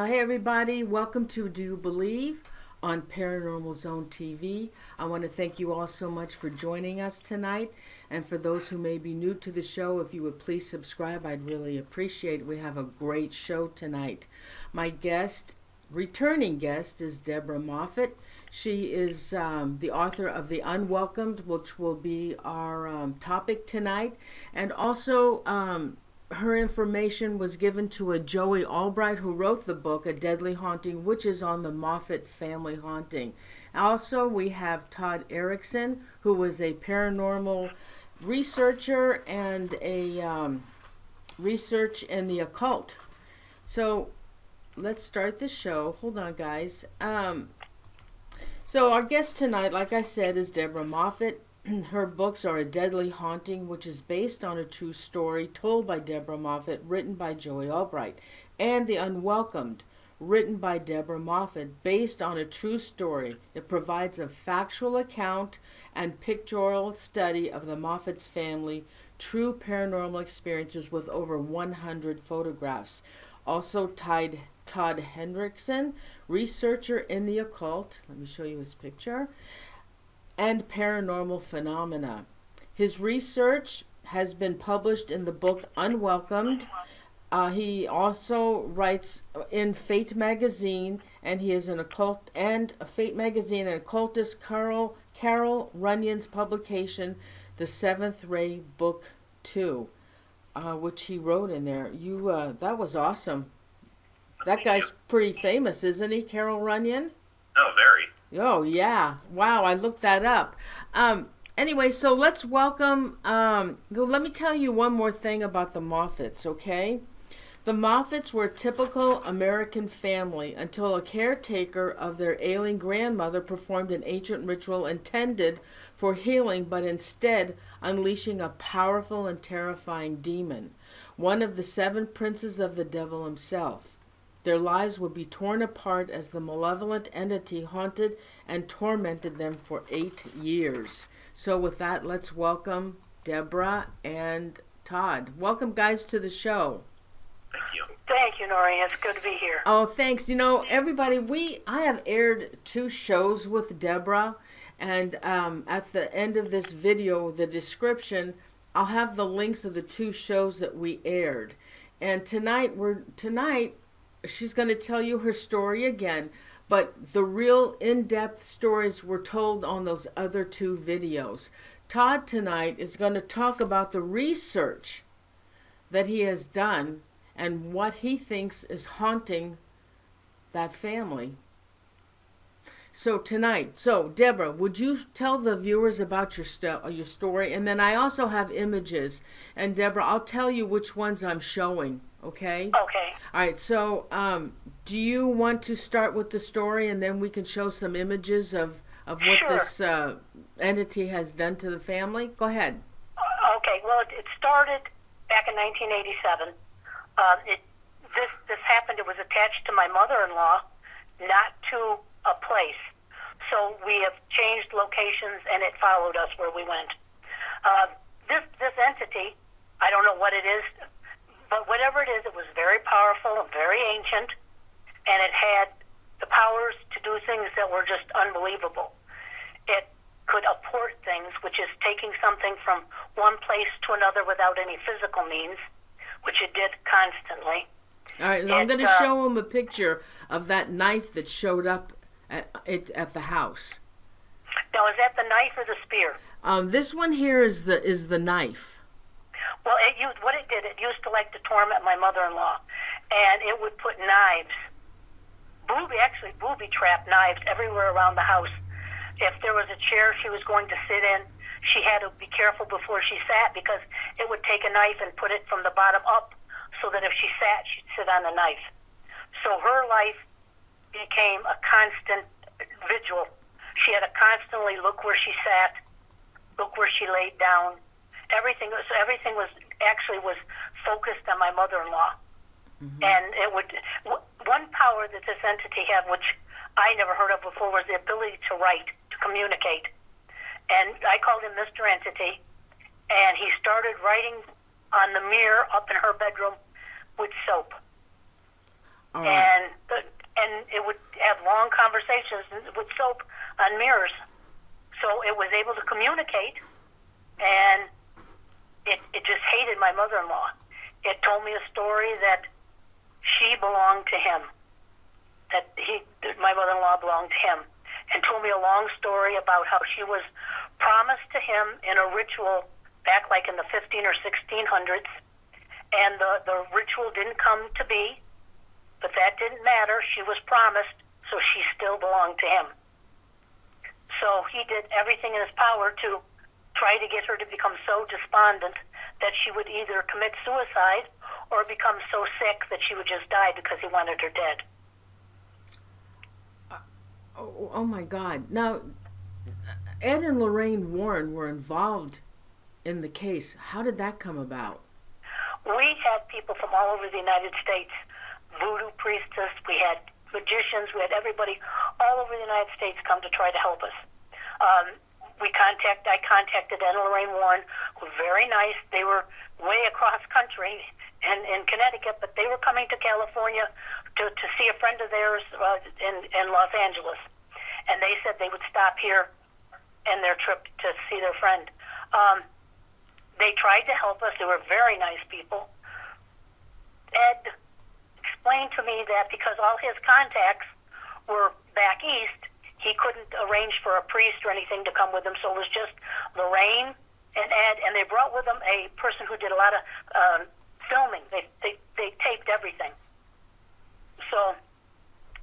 Hey everybody, welcome to Do You Believe on ParanormalZoneTV. I want to thank you all so much for joining us tonight. And for those who may be new to the show, if you would please subscribe, I'd really appreciate it. We have a great show tonight. My returning guest is Deborah Moffitt. She is the author of The Unwelcomed, which will be our topic tonight. And also, her information was given to a Joey Albright who wrote the book, A Deadly Haunting, which is on the Moffitt family haunting. Also, we have Todd Hendrickson, who was a paranormal researcher and a research in the occult. So let's start the show. Hold on, guys. So our guest tonight, like I said, is Deborah Moffitt. Her books are A Deadly Haunting, which is based on a true story told by Deborah Moffitt, written by Joey Albright, and The Unwelcomed, written by Deborah Moffitt, based on a true story. It provides a factual account and pictorial study of the Moffitt's family, true paranormal experiences with over 100 photographs. Also, Todd Hendrickson, researcher in the occult. Let me show you his picture. And paranormal phenomena. His research has been published in the book Unwelcomed. He also writes in Fate magazine, and he is an occult and a Fate magazine and occultist Carroll Runyon's publication, The Seventh Ray Book 2, which he wrote in there. That was awesome. That guy's pretty famous, isn't he, Carroll Runyon? Oh, very. Oh, yeah. Wow, I looked that up. Anyway, so let's welcome, let me tell you one more thing about the Moffitts, okay? The Moffitts were a typical American family until a caretaker of their ailing grandmother performed an ancient ritual intended for healing, but instead unleashing a powerful and terrifying demon, one of the 7 princes of the devil himself. Their lives would be torn apart as the malevolent entity haunted and tormented them for 8 years. So with that, let's welcome Deborah and Todd. Welcome, guys, to the show. Thank you. Thank you, Lorraine. It's good to be here. Oh, thanks. You know, everybody, I have aired 2 shows with Deborah, and at the end of this video, the description, I'll have the links of the 2 shows that we aired. And tonight, she's going to tell you her story again, but the real in-depth stories were told on those other 2 videos. Todd tonight is going to talk about the research that he has done and what he thinks is haunting that family. So Deborah, would you tell the viewers about your story? And then I also have images. And Deborah, I'll tell you which ones I'm showing, okay? Okay. All right, so do you want to start with the story and then we can show some images of what Sure. this entity has done to the family? Go ahead. Okay, well, it started back in 1987. This happened, it was attached to my mother-in-law, not to a place. So we have changed locations, and it followed us where we went. This entity, I don't know what it is, but whatever it is, it was very powerful and very ancient, and it had the powers to do things that were just unbelievable. It could apport things, which is taking something from one place to another without any physical means, which it did constantly. All right, I'm going to show them a picture of that knife that showed up at the house. Now, is that the knife or the spear? This one here is the knife. Well, it used to like to torment my mother-in-law, and it would put knives, booby trap knives everywhere around the house. If there was a chair she was going to sit in, she had to be careful before she sat, because it would take a knife and put it from the bottom up, so that if she sat, she'd sit on the knife. So her life became a constant vigil. She had to constantly look where she sat, look where she laid down. Everything was focused on my mother-in-law. Mm-hmm. And one power that this entity had, which I never heard of before, was the ability to write, to communicate. And I called him Mr. Entity, and he started writing on the mirror up in her bedroom with soap. All right. And it would have long conversations with soap on mirrors. So it was able to communicate, and it just hated my mother-in-law. It told me a story that she belonged to him, that my mother-in-law belonged to him, and told me a long story about how she was promised to him in a ritual back like in the 15 or 1600s, and the ritual didn't come to be, but that didn't matter. She was promised, so she still belonged to him. So he did everything in his power to try to get her to become so despondent that she would either commit suicide or become so sick that she would just die because he wanted her dead. Oh my God. Now, Ed and Lorraine Warren were involved in the case. How did that come about? We had people from all over the United States, voodoo priestess, we had magicians, we had everybody all over the United States come to try to help us. I contacted Ed and Lorraine Warren, who were very nice. They were way across country in Connecticut, but they were coming to California to see a friend of theirs in Los Angeles. And they said they would stop here in their trip to see their friend. They tried to help us. They were very nice people. Ed explained to me that because all his contacts were back east, he couldn't arrange for a priest or anything to come with him, so it was just Lorraine and Ed, and they brought with them a person who did a lot of filming. They taped everything. So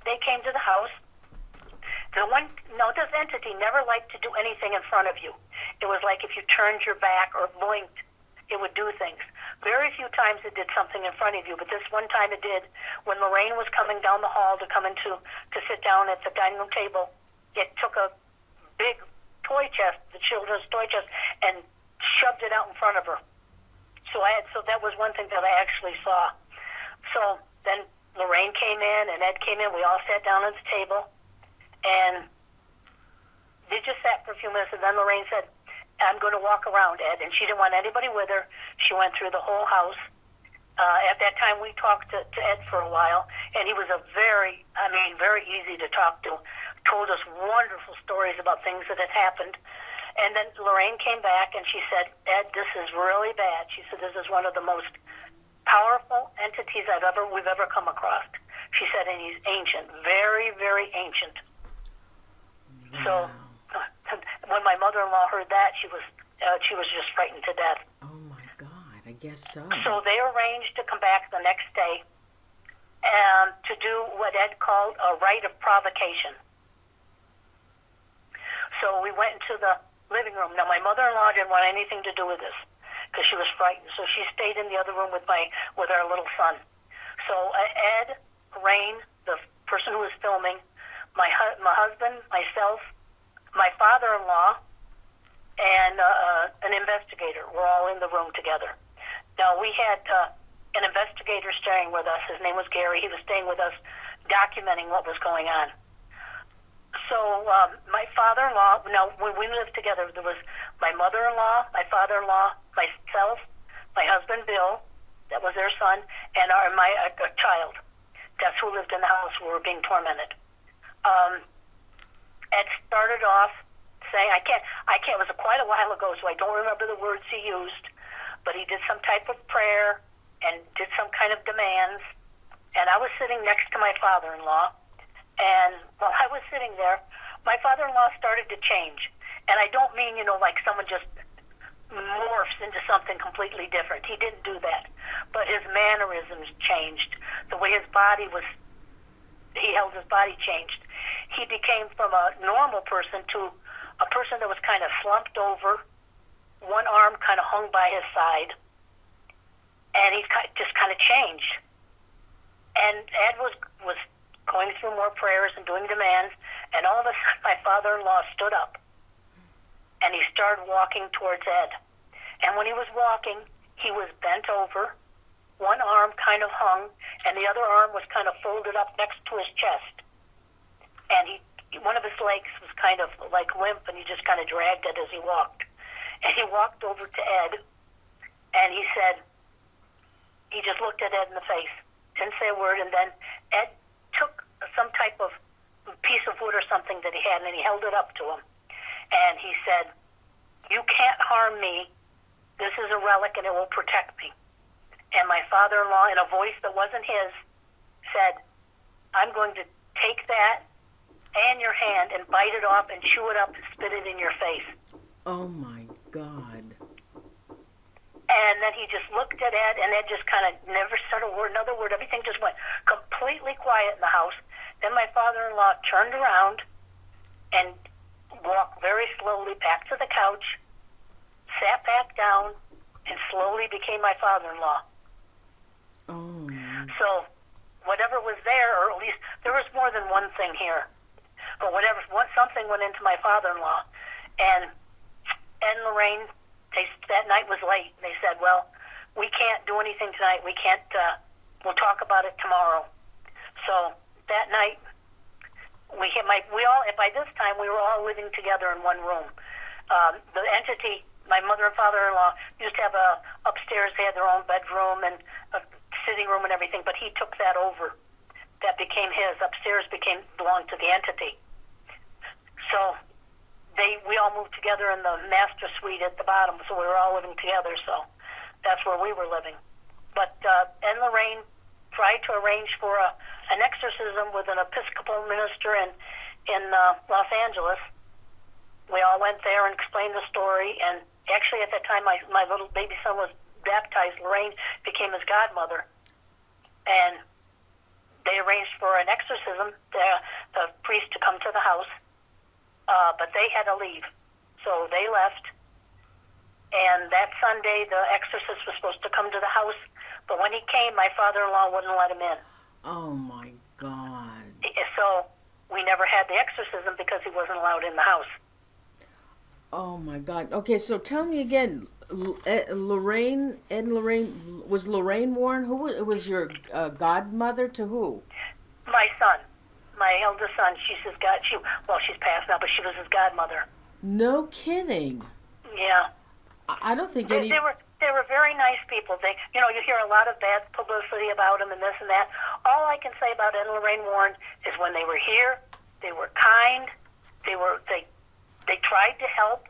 they came to the house. This entity never liked to do anything in front of you. It was like if you turned your back or blinked, it would do things. Very few times it did something in front of you, but this one time it did. When Lorraine was coming down the hall to sit down at the dining room table, it took a big toy chest, the children's toy chest, and shoved it out in front of her. So that was one thing that I actually saw. So then Lorraine came in and Ed came in. We all sat down at the table, and they just sat for a few minutes, and then Lorraine said, I'm going to walk around, Ed. And she didn't want anybody with her. She went through the whole house. At that time, we talked to Ed for a while, and he was very easy to talk to. Told us wonderful stories about things that had happened. And then Lorraine came back, and she said, Ed, this is really bad. She said, this is one of the most powerful entities we've ever come across. She said, and he's ancient, very, very ancient. Wow. So when my mother-in-law heard that, she was just frightened to death. Oh my God, I guess so. So they arranged to come back the next day to do what Ed called a rite of provocation. So we went into the living room. Now my mother-in-law didn't want anything to do with this because she was frightened. So she stayed in the other room with our little son. So Ed, Rain, the person who was filming, my husband, myself, my father-in-law, and an investigator were all in the room together. Now, we had an investigator staying with us. His name was Gary. He was staying with us, documenting what was going on. So my father-in-law, now, when we lived together, there was my mother-in-law, my father-in-law, myself, my husband, Bill, that was their son, and my child. That's who lived in the house who were being tormented. Ed started off saying, I can't, it was quite a while ago, so I don't remember the words he used, but he did some type of prayer and did some kind of demands, and I was sitting next to my father-in-law, and while I was sitting there, my father-in-law started to change, and I don't mean, like someone just morphs into something completely different. He didn't do that, but his mannerisms changed. The way his body was, he held his body changed. He became from a normal person to a person that was kind of slumped over, one arm kind of hung by his side, and he just kind of changed. And Ed was going through more prayers and doing demands, and all of a sudden my father-in-law stood up, and he started walking towards Ed. And when he was walking, he was bent over, one arm kind of hung, and the other arm was kind of folded up next to his chest. And one of his legs was kind of like limp, and he just kind of dragged it as he walked. And he walked over to Ed, and he just looked at Ed in the face, didn't say a word, and then Ed took some type of piece of wood or something that he had, and he held it up to him. And he said, "You can't harm me. This is a relic, and it will protect me." And my father-in-law, in a voice that wasn't his, said, "I'm going to take that and your hand and bite it off and chew it up and spit it in your face." Oh, my God. And then he just looked at Ed, and Ed just kind of never said a word, another word. Everything just went completely quiet in the house. Then my father-in-law turned around and walked very slowly back to the couch, sat back down, and slowly became my father-in-law. Oh. So whatever was there, or at least there was more than one thing here, but something went into my father-in-law. And Ed and Lorraine, that night was late. And they said, "Well, we can't do anything tonight. We can't. We'll talk about it tomorrow." So that night, by this time we were all living together in one room. The entity, my mother and father-in-law, used to have upstairs. They had their own bedroom and a sitting room and everything, but he took that over. That became his. Upstairs belonged to the entity. So we all moved together in the master suite at the bottom, so we were all living together. So that's where we were living. But Ed and Lorraine tried to arrange for an exorcism with an Episcopal minister in Los Angeles. We all went there and explained the story. And actually, at that time, my little baby son was baptized. Lorraine became his godmother. And they arranged for an exorcism, the priest to come to the house. But they had to leave. So they left. And that Sunday, the exorcist was supposed to come to the house. But when he came, my father-in-law wouldn't let him in. Oh, my God. So we never had the exorcism because he wasn't allowed in the house. Oh, my God. Okay, so tell me again, Lorraine, was Lorraine Warren, who was your godmother to who? My son, my eldest son. She's his she's passed now, but she was his godmother. No kidding. Yeah. I don't think They were very nice people. You hear a lot of bad publicity about them and this and that. All I can say about Ed and Lorraine Warren is when they were here, they were kind. They tried to help.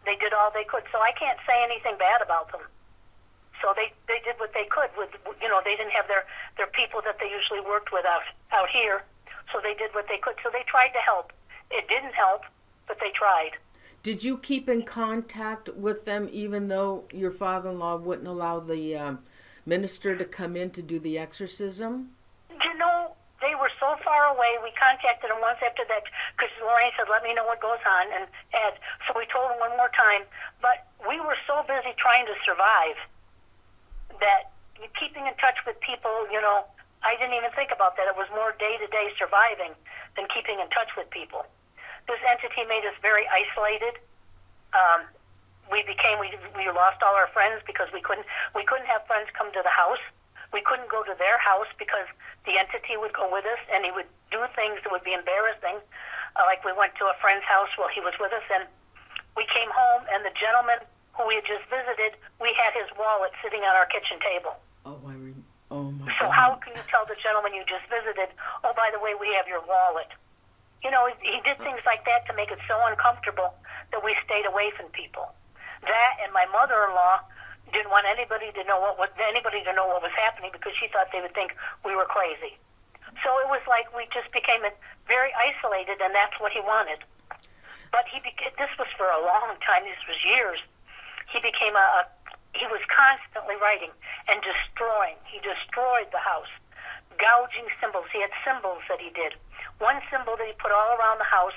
They did all they could. So I can't say anything bad about them. So they did what they could. They didn't have their people that they usually worked with out here. So they did what they could. So they tried to help. It didn't help, but they tried. Did you keep in contact with them even though your father-in-law wouldn't allow the minister to come in to do the exorcism? They were so far away. We contacted them once after that because Lorraine said, "Let me know what goes on." And Ed, so we told them one more time. But we were so busy trying to survive that keeping in touch with people, I didn't even think about that. It was more day-to-day surviving than keeping in touch with people. This entity made us very isolated. We lost all our friends because we couldn't have friends come to the house. We couldn't go to their house because the entity would go with us and he would do things that would be embarrassing. Like we went to a friend's house while he was with us, and we came home, and the gentleman who we had just visited, we had his wallet sitting on our kitchen table. Oh my So God. how can you tell the gentleman you just visited, "Oh, by the way, we have your wallet"? He did things like that to make it so uncomfortable that we stayed away from people. That, and my mother-in-law didn't want anybody to know what was happening because she thought they would think we were crazy. So it was like we just became very isolated, and that's what he wanted. But this was for a long time. This was years. He became he was constantly writing and destroying. He destroyed the house, gouging symbols. He had symbols that he did. One symbol that he put all around the house,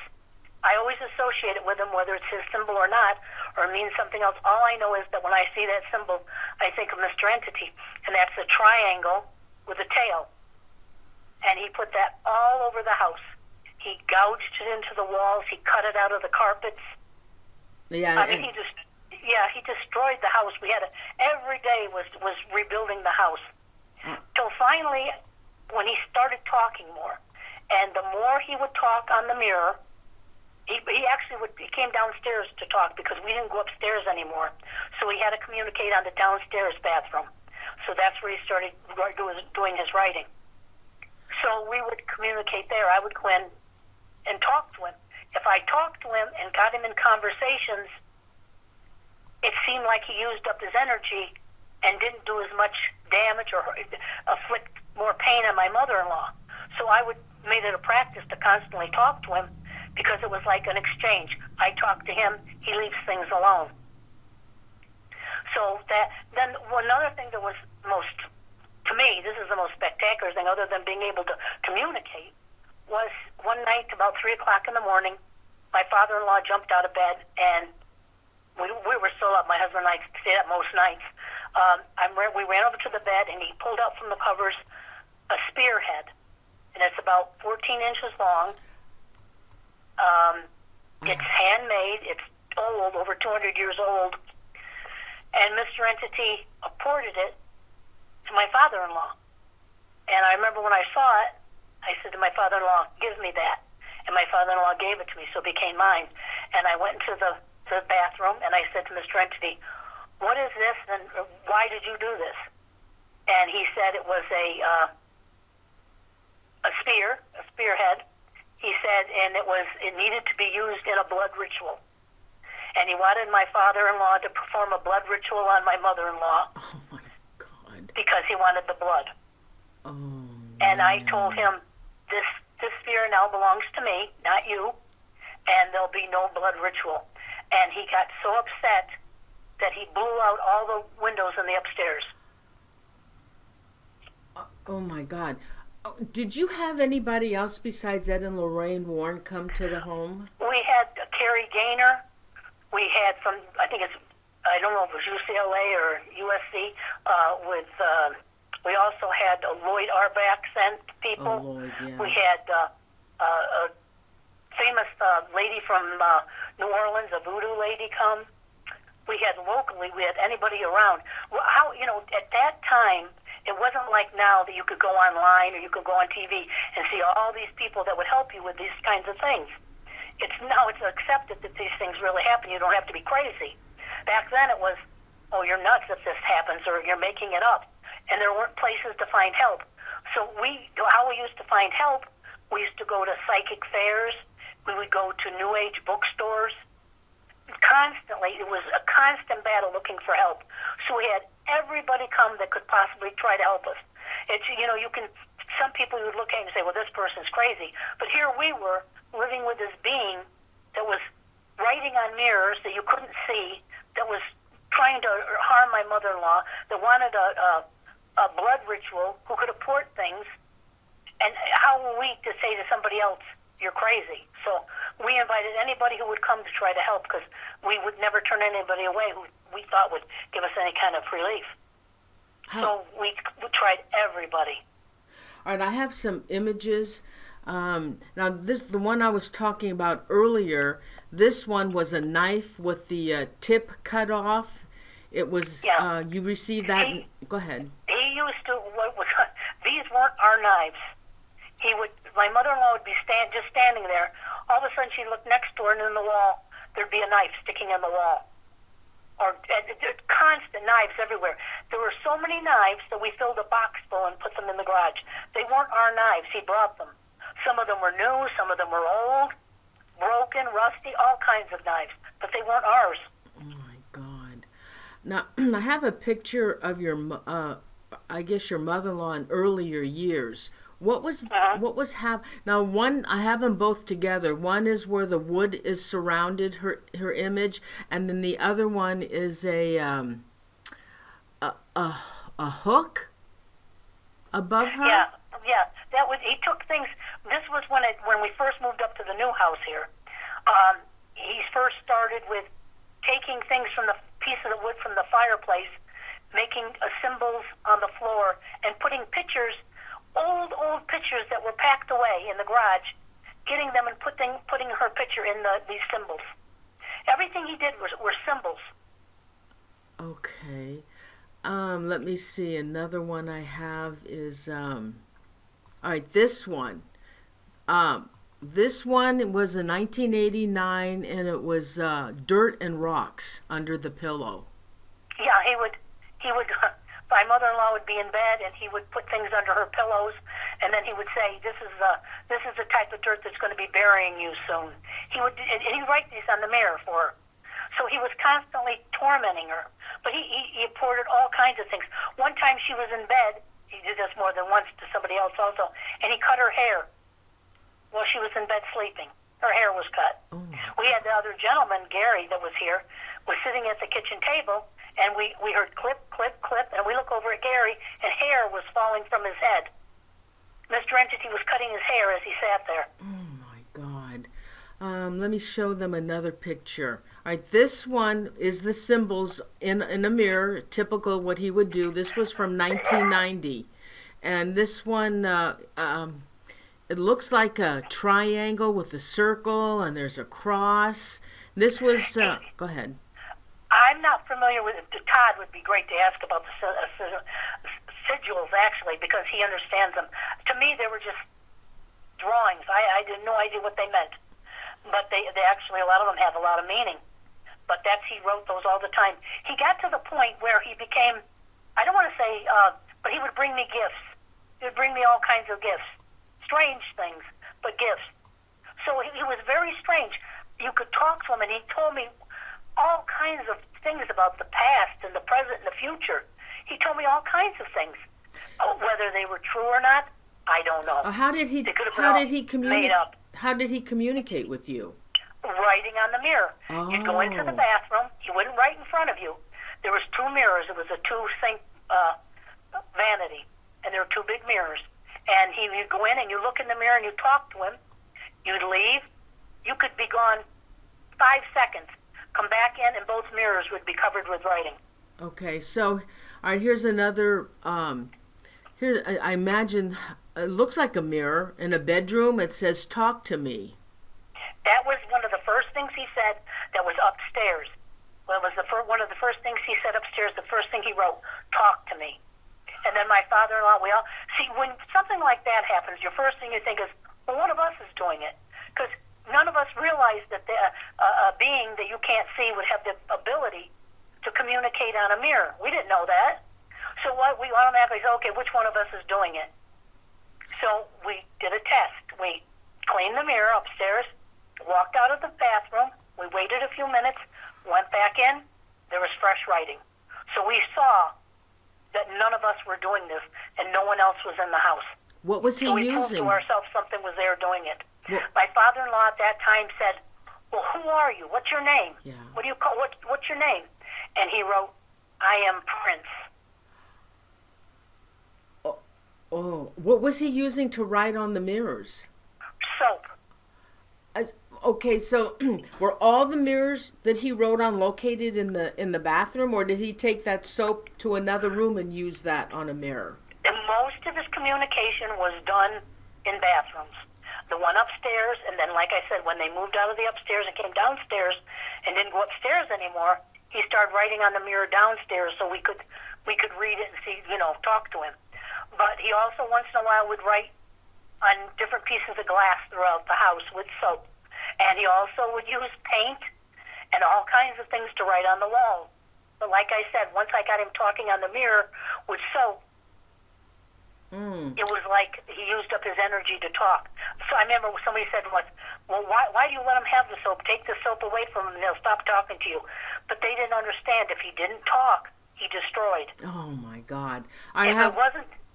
I always associate it with him, whether it's his symbol or not, or it means something else. All I know is that when I see that symbol, I think of Mr. Entity, and that's a triangle with a tail. And he put that all over the house. He gouged it into the walls. He cut it out of the carpets. Yeah. He destroyed the house. Every day was rebuilding the house. Till finally, when he started talking more, and the more he would talk on the mirror, he came downstairs to talk because we didn't go upstairs anymore. So he had to communicate on the downstairs bathroom. So that's where he started doing his writing. So we would communicate there. I would go in and talk to him. If I talked to him and got him in conversations, it seemed like he used up his energy and didn't do as much damage or afflict more pain on my mother-in-law. So I made it a practice to constantly talk to him because it was like an exchange. I talk to him, he leaves things alone. So then another thing that was to me, this is the most spectacular thing other than being able to communicate, was one night about 3 o'clock in the morning, my father-in-law jumped out of bed, and we were still up. My husband and I stayed up most nights. We ran over to the bed, and he pulled out from the covers a spearhead, and it's about 14 inches long. It's handmade. It's old, over 200 years old. And Mr. Entity apported it to my father-in-law. And I remember when I saw it, I said to my father-in-law, "Give me that." And my father-in-law gave it to me, so it became mine. And I went into the bathroom, and I said to Mr. Entity, "What is this, and why did you do this?" And he said it was a spearhead. He said, and it needed to be used in a blood ritual. And he wanted my father-in-law to perform a blood ritual on my mother-in-law. Oh, my God. Because he wanted the blood. Oh, and man. I told him, this spear now belongs to me, not you, and there'll be no blood ritual. And he got so upset that he blew out all the windows in the upstairs. Oh, my God. Did you have anybody else besides Ed and Lorraine Warren come to the home? We had Carrie Gaynor. We had I don't know if it was UCLA or USC, we also had Lloyd Arbach sent people. Oh, Lloyd, yeah. We had a famous lady from New Orleans, a voodoo lady, come. We had anybody around. Well, at that time, it wasn't like now that you could go online or you could go on TV and see all these people that would help you with these kinds of things. Now it's accepted that these things really happen. You don't have to be crazy. Back then it was, "Oh, you're nuts if this happens," or "You're making it up." And there weren't places to find help. So how we used to find help, we used to go to psychic fairs. We would go to New Age bookstores. Constantly, it was a constant battle looking for help. So we had everybody come that could possibly try to help us. Some people you would look at and say, "Well, this person's crazy." But here we were living with this being that was writing on mirrors that you couldn't see, that was trying to harm my mother-in-law, that wanted a blood ritual, who could apport things. And how were we to say to somebody else, "You're crazy"? So we invited anybody who would come to try to help, because we would never turn anybody away who we thought would give us any kind of relief. So we tried everybody. All right, I have some images. Now, the one I was talking about earlier, this one was a knife with the tip cut off. It was, you received that. Go ahead. He used to, these weren't our knives. My mother-in-law would be just standing there. All of a sudden, she'd look next to her, and in the wall, there'd be a knife sticking in the wall. Or constant knives everywhere. There were so many knives that we filled a box full and put them in the garage. They weren't our knives. He brought them. Some of them were new, some of them were old, broken, rusty, all kinds of knives, but they weren't ours. Oh my God! Now I have a picture of your mother-in-law in earlier years. What was now? One, I have them both together. One is where the wood is surrounded her image, and then the other one is a hook above her. Yeah. He took things. This was when we first moved up to the new house here. He first started with taking things from the piece of the wood from the fireplace, making symbols on the floor, and putting pictures. Old pictures that were packed away in the garage, getting them and putting her picture in these symbols. Everything he did were symbols. Okay. Let me see. Another one I have is, all right, this one. This one was in 1989, and it was dirt and rocks under the pillow. Yeah, he would. my mother-in-law would be in bed, and he would put things under her pillows, and then he would say, "This is the type of dirt that's going to be burying you soon." And he'd write these on the mirror for her. So he was constantly tormenting her. But he reported all kinds of things. One time she was in bed. He did this more than once to somebody else also, and he cut her hair while she was in bed sleeping. Her hair was cut. Oh. We had the other gentleman, Gary, that was here, was sitting at the kitchen table, and we heard clip, clip, clip, and we look over at Gary, and hair was falling from his head. Mr. Entity was cutting his hair as he sat there. Oh, my God. Let me show them another picture. All right, this one is the symbols in a mirror, typical what he would do. This was from 1990. And this one, it looks like a triangle with a circle, and there's a cross. This was, go ahead. I'm not familiar with it. Todd would be great to ask about the sigils, actually, because he understands them. To me, they were just drawings. I had no idea what they meant. But they actually, a lot of them have a lot of meaning. But he wrote those all the time. He got to the point where he became, I don't want to say, but he would bring me gifts. He would bring me all kinds of gifts. Strange things, but gifts. So he was very strange. You could talk to him, and he told me all kinds of things about the past and the present and the future. He told me all kinds of things. Whether they were true or not, I don't know. How did he communicate? How did he communicate with you? Writing on the mirror. Oh. You'd go into the bathroom. He wouldn't write in front of you. There was two mirrors. It was a two-sink vanity, and there were two big mirrors. And you'd go in and you look in the mirror and you talk to him. You'd leave. You could be gone 5 seconds. Come back in, and both mirrors would be covered with writing. Okay, so all right. Here's another. Here, I imagine it looks like a mirror in a bedroom. It says, "Talk to me." That was one of the first things he said. That was upstairs. Well, it was one of the first things he said upstairs. The first thing he wrote, "Talk to me." And then my father-in-law, we all see when something like that happens. Your first thing you think is, "Well, one of us is doing it," because none of us realized that a being that you can't see would have the ability to communicate on a mirror. We didn't know that. So what we automatically said, okay, which one of us is doing it? So we did a test. We cleaned the mirror upstairs, walked out of the bathroom, we waited a few minutes, went back in, there was fresh writing. So we saw that none of us were doing this, and no one else was in the house. What was he so we using? proved to ourselves something was there doing it. What? My father-in-law at that time said, "Well, who are you? What's your name? Yeah. What do you call? What's your name?" And he wrote, "I am Prince." Oh, what was he using to write on the mirrors? Soap. Okay, so were all the mirrors that he wrote on located in the bathroom, or did he take that soap to another room and use that on a mirror? And most of his communication was done in bathrooms. The one upstairs, and then, like I said, when they moved out of the upstairs and came downstairs and didn't go upstairs anymore, he started writing on the mirror downstairs so we could read it and see, talk to him. But he also once in a while would write on different pieces of glass throughout the house with soap. And he also would use paint and all kinds of things to write on the wall. But like I said, once I got him talking on the mirror with soap, it was like he used up his energy to talk. So I remember somebody said once, "Well, why do you let him have the soap? Take the soap away from him and they'll stop talking to you." But they didn't understand. If he didn't talk, he destroyed. Oh, my God.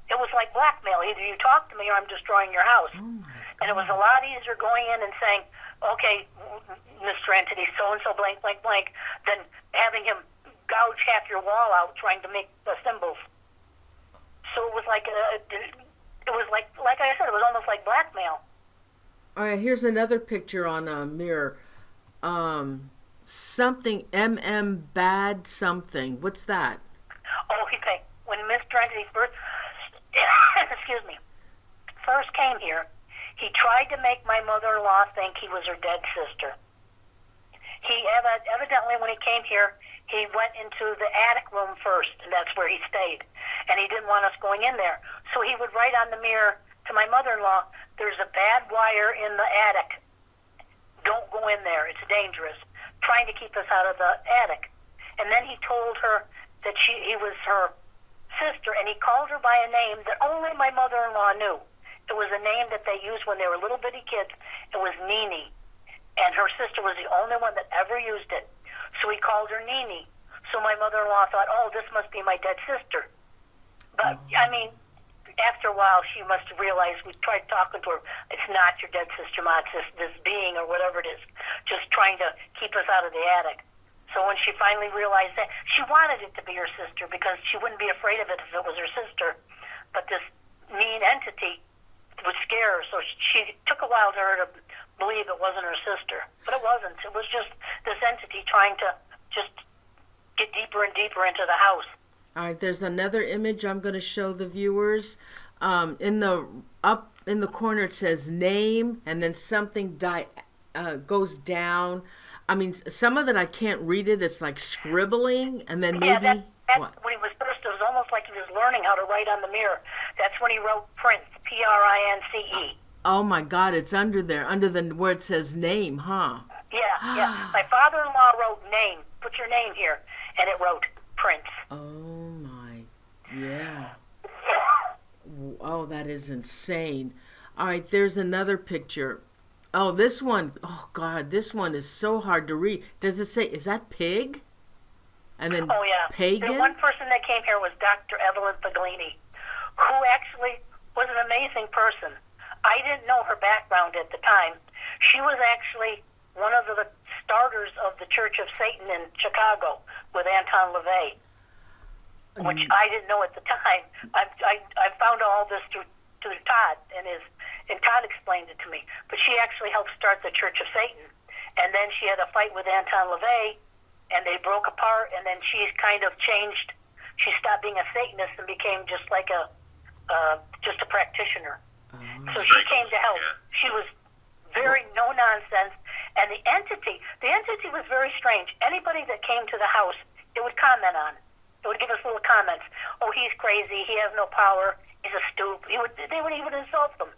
It was like blackmail. Either you talk to me or I'm destroying your house. Oh, my God. And it was a lot easier going in and saying, "Okay, Mr. Entity, so-and-so, blank, blank, blank," than having him gouge half your wall out trying to make the symbols. So it was like I said, it was almost like blackmail. All right, here's another picture on a mirror. Something, bad something. What's that? Oh, okay. When Mr. Entity first, first came here, he tried to make my mother-in-law think he was her dead sister. He evidently, when he came here, he went into the attic room first, and that's where he stayed. And he didn't want us going in there. So he would write on the mirror to my mother-in-law, "There's a bad wire in the attic. Don't go in there. It's dangerous." Trying to keep us out of the attic. And then he told her that he was her sister, and he called her by a name that only my mother-in-law knew. It was a name that they used when they were little bitty kids. It was Nini. And her sister was the only one that ever used it. So he called her Nini. So my mother-in-law thought, oh, this must be my dead sister. But, I mean, after a while, she must have realized, we tried talking to her, it's not your dead sister, Ma, it's this being or whatever it is, just trying to keep us out of the attic. So when she finally realized that, she wanted it to be her sister because she wouldn't be afraid of it if it was her sister. But this mean entity would scare her, so she took a while to her to believe it wasn't her sister. But it wasn't. It was just this entity trying to just get deeper and deeper into the house. All right, there's another image I'm going to show the viewers. In the corner it says name, and then something goes down. I mean, some of it I can't read it. It's like scribbling, and then maybe that's what? when he was first. It was almost like he was learning how to write on the mirror. That's when he wrote Prince, Prince. Oh my God! It's under there, under the where it says name, huh? Yeah. My father-in-law wrote name. Put your name here, and it wrote Prince. Oh my, yeah. Oh, that is insane. All right, there's another picture. Oh, this one. Oh God, this one is so hard to read. Does it say? Is that pig? And then pagan. The one person that came here was Dr. Evelyn Paglini, who actually was an amazing person. I didn't know her background at the time. She was actually one of the starters of the Church of Satan in Chicago with Anton LaVey, which I didn't know at the time. I found all this through Todd, and Todd explained it to me. But she actually helped start the Church of Satan. And then she had a fight with Anton LaVey, and they broke apart, and then she kind of changed. She stopped being a Satanist and became just like a practitioner. So she came to help. Yeah. She was very no-nonsense. And the entity was very strange. Anybody that came to the house, it would comment on. It would give us little comments. Oh, he's crazy. He has no power. He's a stoop. He would insult them.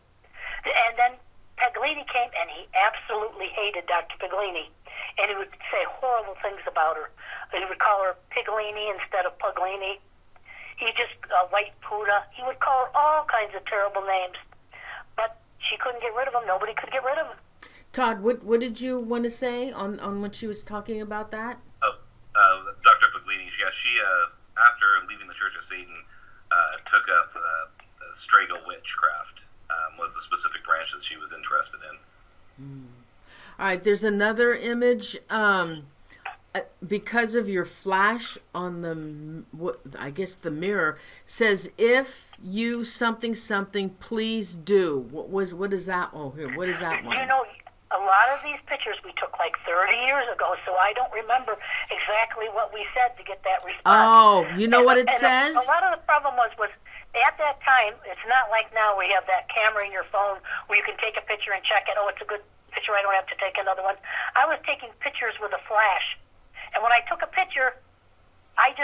And then Paglini came, and he absolutely hated Dr. Paglini. And he would say horrible things about her. He would call her Piglini instead of Paglini. He just, White Puda. He would call her all kinds of terrible names. But she couldn't get rid of him. Nobody could get rid of him. Todd, what did you want to say on when she was talking about that? Dr. Paglini, she after leaving the Church of Satan, took up Stragel witchcraft, was the specific branch that she was interested in. All right, there's another image. Because of your flash on the mirror, says, if you something, please do. What is that? Oh, here, what is that one? You know, a lot of these pictures we took like 30 years ago, so I don't remember exactly what we said to get that response. Oh, you know what it says? A lot of the problem was at that time, it's not like now where you have that camera in your phone where you can take a picture and check it. Oh, it's a good picture. I don't have to take another one. I was taking pictures with a flash. And when I took a picture, I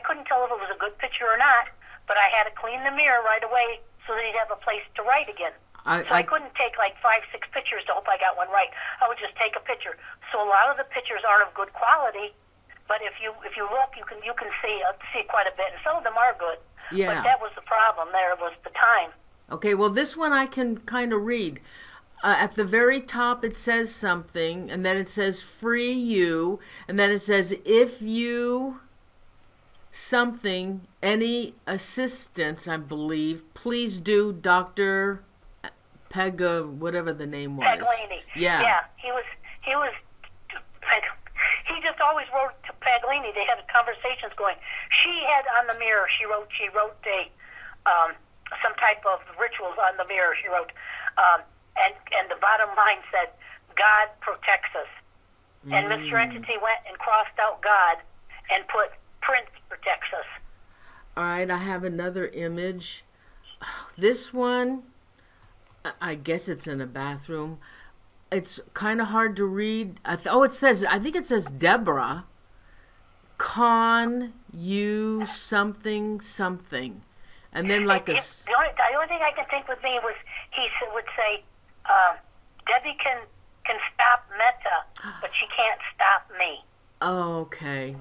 couldn't tell if it was a good picture or not, but I had to clean the mirror right away so that he'd have a place to write again. I couldn't take like 5, 6 pictures to hope I got one right. I would just take a picture. So a lot of the pictures aren't of good quality, but if you look, you can see quite a bit, and some of them are good. Yeah. But that was the problem. There was the time. Okay, well, this one I can kind of read. At the very top, it says something, and then it says free you, and then it says if you something, any assistance, I believe, please do Dr. Pega, whatever the name was. Paglini. Yeah. He just always wrote to Paglini. They had conversations going. She had on the mirror, she wrote some type of rituals on the mirror. She wrote, and the bottom line said, God protects us. And Mr. Entity went and crossed out God and put Prince protects us. All right, I have another image. This one, I guess it's in a bathroom. It's kind of hard to read. I think it says Deborah. Con you something. And then like the only thing I can think with me was would say, Debbie can stop Meta, but she can't stop me. Oh, okay.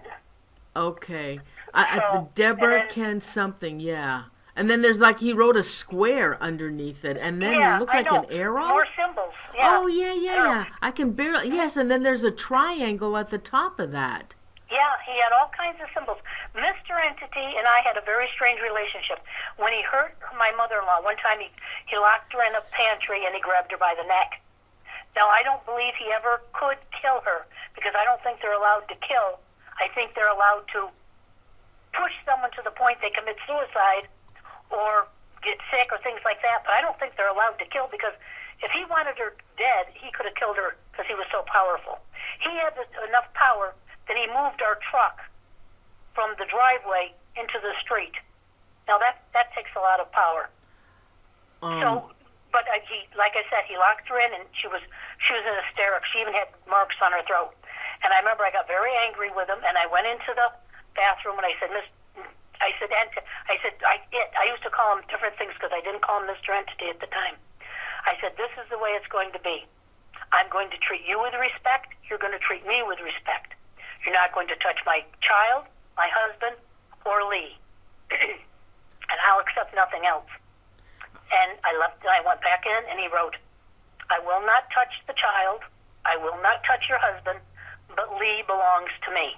Okay. So, Deborah and then, Ken something, yeah. And then there's like he wrote a square underneath it, and then it yeah, looks I like an know. arrow. More symbols. Yeah. Oh yeah, I yeah, don't know. yeah. I can barely yes, and then there's a triangle at the top of that. Yeah, he had all kinds of symbols. Mr. Entity and I had a very strange relationship. When he hurt my mother-in-law, one time he locked her in a pantry and he grabbed her by the neck. Now, I don't believe he ever could kill her because I don't think they're allowed to kill. I think they're allowed to push someone to the point they commit suicide or get sick or things like that, but I don't think they're allowed to kill because if he wanted her dead, he could have killed her because he was so powerful. He had enough power that he moved our truck from the driveway into the street. Now, that takes a lot of power. But he, like I said, he locked her in, and she was in hysterics. She even had marks on her throat. And I remember I got very angry with him, and I went into the bathroom and I said, I used to call him different things because I didn't call him Mr. Entity at the time. I said, this is the way it's going to be. I'm going to treat you with respect. You're going to treat me with respect. You're not going to touch my child, my husband, or Lee. And I'll accept nothing else. And I left, and I went back in, and he wrote, I will not touch the child, I will not touch your husband, but Lee belongs to me.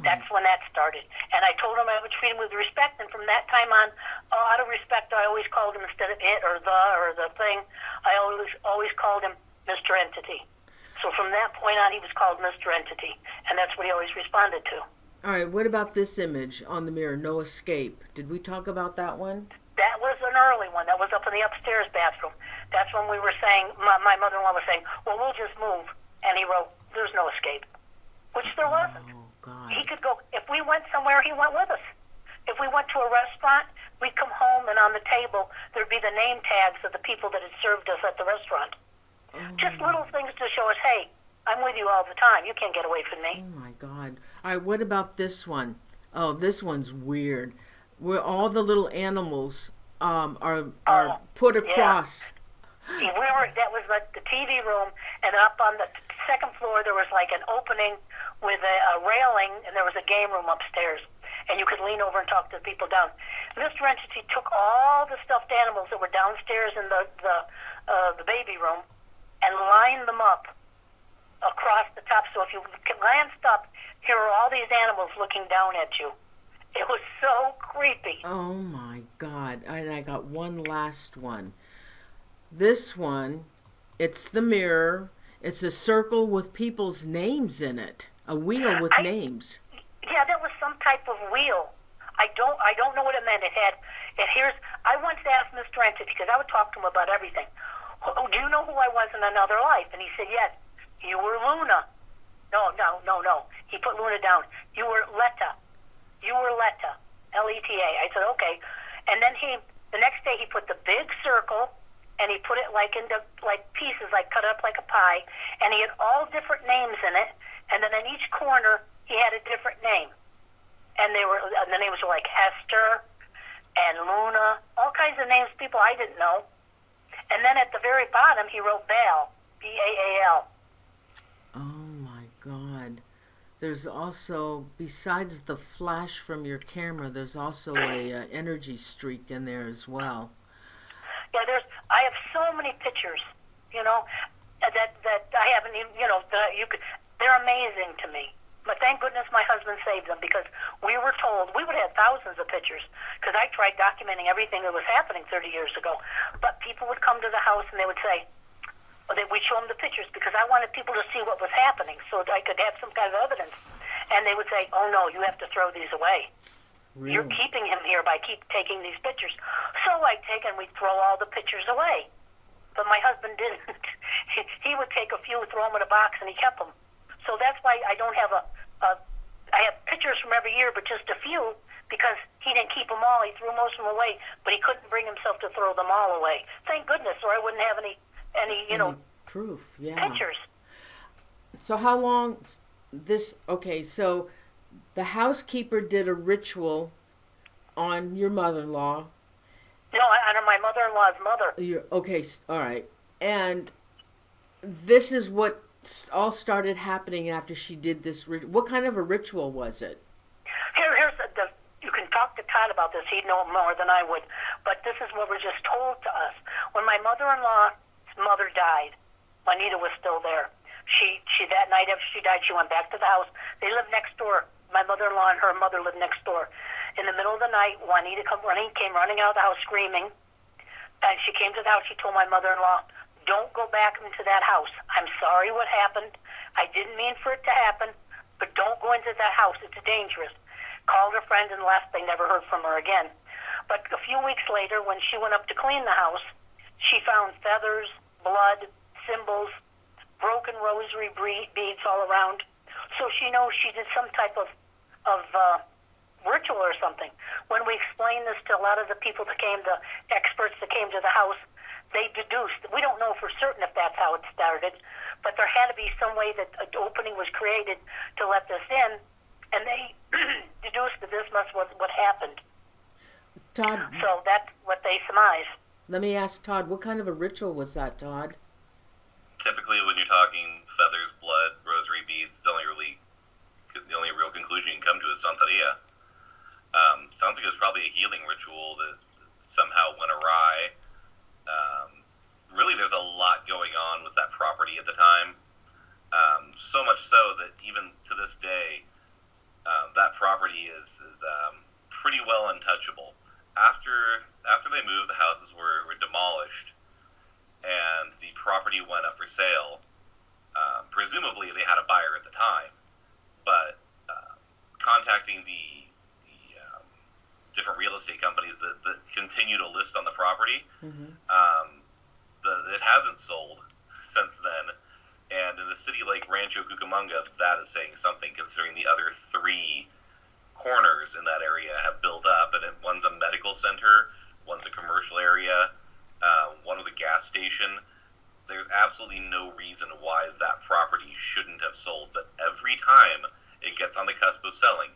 That's when that started. And I told him I would treat him with respect, and from that time on, out of respect, I always called him instead of it or the thing, I always called him Mr. Entity. So from that point on, he was called Mr. Entity, and that's what he always responded to. All right, what about this image on the mirror, no escape? Did we talk about that one? That was an early one. That was up in the upstairs bathroom. That's when we were saying, my mother-in-law was saying, well, we'll just move. And he wrote, there's no escape, which there wasn't. Oh, God. He could go, if we went somewhere, he went with us. If we went to a restaurant, we'd come home and on the table, there'd be the name tags of the people that had served us at the restaurant. Just little things to show us, hey, I'm with you all the time. You can't get away from me. Oh, my God. All right, what about this one? Oh, this one's weird. Where all the little animals are put across. Yeah. That was like the TV room, and up on the second floor there was like an opening with a railing, and there was a game room upstairs, and you could lean over and talk to the people down. Mr. Entity took all the stuffed animals that were downstairs in the baby room and lined them up across the top. So if you glanced up, here are all these animals looking down at you. It was so creepy. Oh, my God. And I got one last one. This one, it's the mirror. It's a circle with people's names in it. A wheel with names. Yeah, that was some type of wheel. I don't know what it meant. I once asked Mr. Entity, because I would talk to him about everything. Do you know who I was in another life? And he said, yes. You were Luna. No. He put Luna down. You were Letta. Leta. I said, okay. And then the next day he put the big circle, and he put it like into like pieces, like cut up like a pie, and he had all different names in it, and then in each corner he had a different name. And the names were like Hester and Luna, all kinds of names, people I didn't know. And then at the very bottom he wrote Baal, B-A-A-L. Oh, my God. There's also, besides the flash from your camera, there's also a energy streak in there as well. Yeah, I have so many pictures, that I haven't even, they're amazing to me. But thank goodness my husband saved them, because we were told we would have thousands of pictures, because I tried documenting everything that was happening 30 years ago. But people would come to the house and they would say, we'd show them the pictures, because I wanted people to see what was happening so that I could have some kind of evidence. And they would say, oh no, you have to throw these away. Really? You're keeping him here by keep taking these pictures. So I'd take and we'd throw all the pictures away. But my husband didn't. He would take a few, throw them in a box, and he kept them. So that's why I don't have I have pictures from every year, but just a few, because he didn't keep them all. He threw most of them away, but he couldn't bring himself to throw them all away. Thank goodness, or I wouldn't have any proof, yeah. Pictures. So how long so the housekeeper did a ritual on your mother-in-law. No, on my mother-in-law's mother. Okay, all right. And this is what all started happening after she did this? What kind of a ritual was it? Here's you can talk to Todd about this. He'd know more than I would. But this is what was just told to us. When my mother-in-law's mother died, Juanita was still there. She that night after she died, she went back to the house. They lived next door. My mother-in-law and her mother lived next door. In the middle of the night, Juanita came running out of the house screaming. And she came to the house. She told my mother-in-law, "Don't go back into that house. I'm sorry what happened. I didn't mean for it to happen, but don't go into that house. It's dangerous." Called her friend and left. They never heard from her again. But a few weeks later, when she went up to clean the house, she found feathers, blood, symbols, broken rosary beads all around. So she knows she did some type of ritual or something. When we explained this to a lot of the people that came, the experts that came to the house, they deduced. We don't know for certain if that's how it started, but there had to be some way that an opening was created to let this in, and they deduced that this must was what happened. Todd. So that's what they surmise. Let me ask Todd, what kind of a ritual was that, Todd? Typically, when you're talking feathers, blood, rosary beads, the only real conclusion you can come to is Santeria. Sounds like it was probably a healing ritual that somehow went awry. Really, there's a lot going on with that property at the time. So much so that even to this day, that property is pretty well untouchable. After they moved, the houses were demolished, and the property went up for sale. Presumably, they had a buyer at the time, but contacting the different real estate companies that continue to list on the property, it hasn't sold since then. And in a city like Rancho Cucamonga, that is saying something, considering the other three corners in that area have built up, and one's a medical center, one's a commercial area, one was a gas station. There's absolutely no reason why that property shouldn't have sold, but every time it gets on the cusp of selling,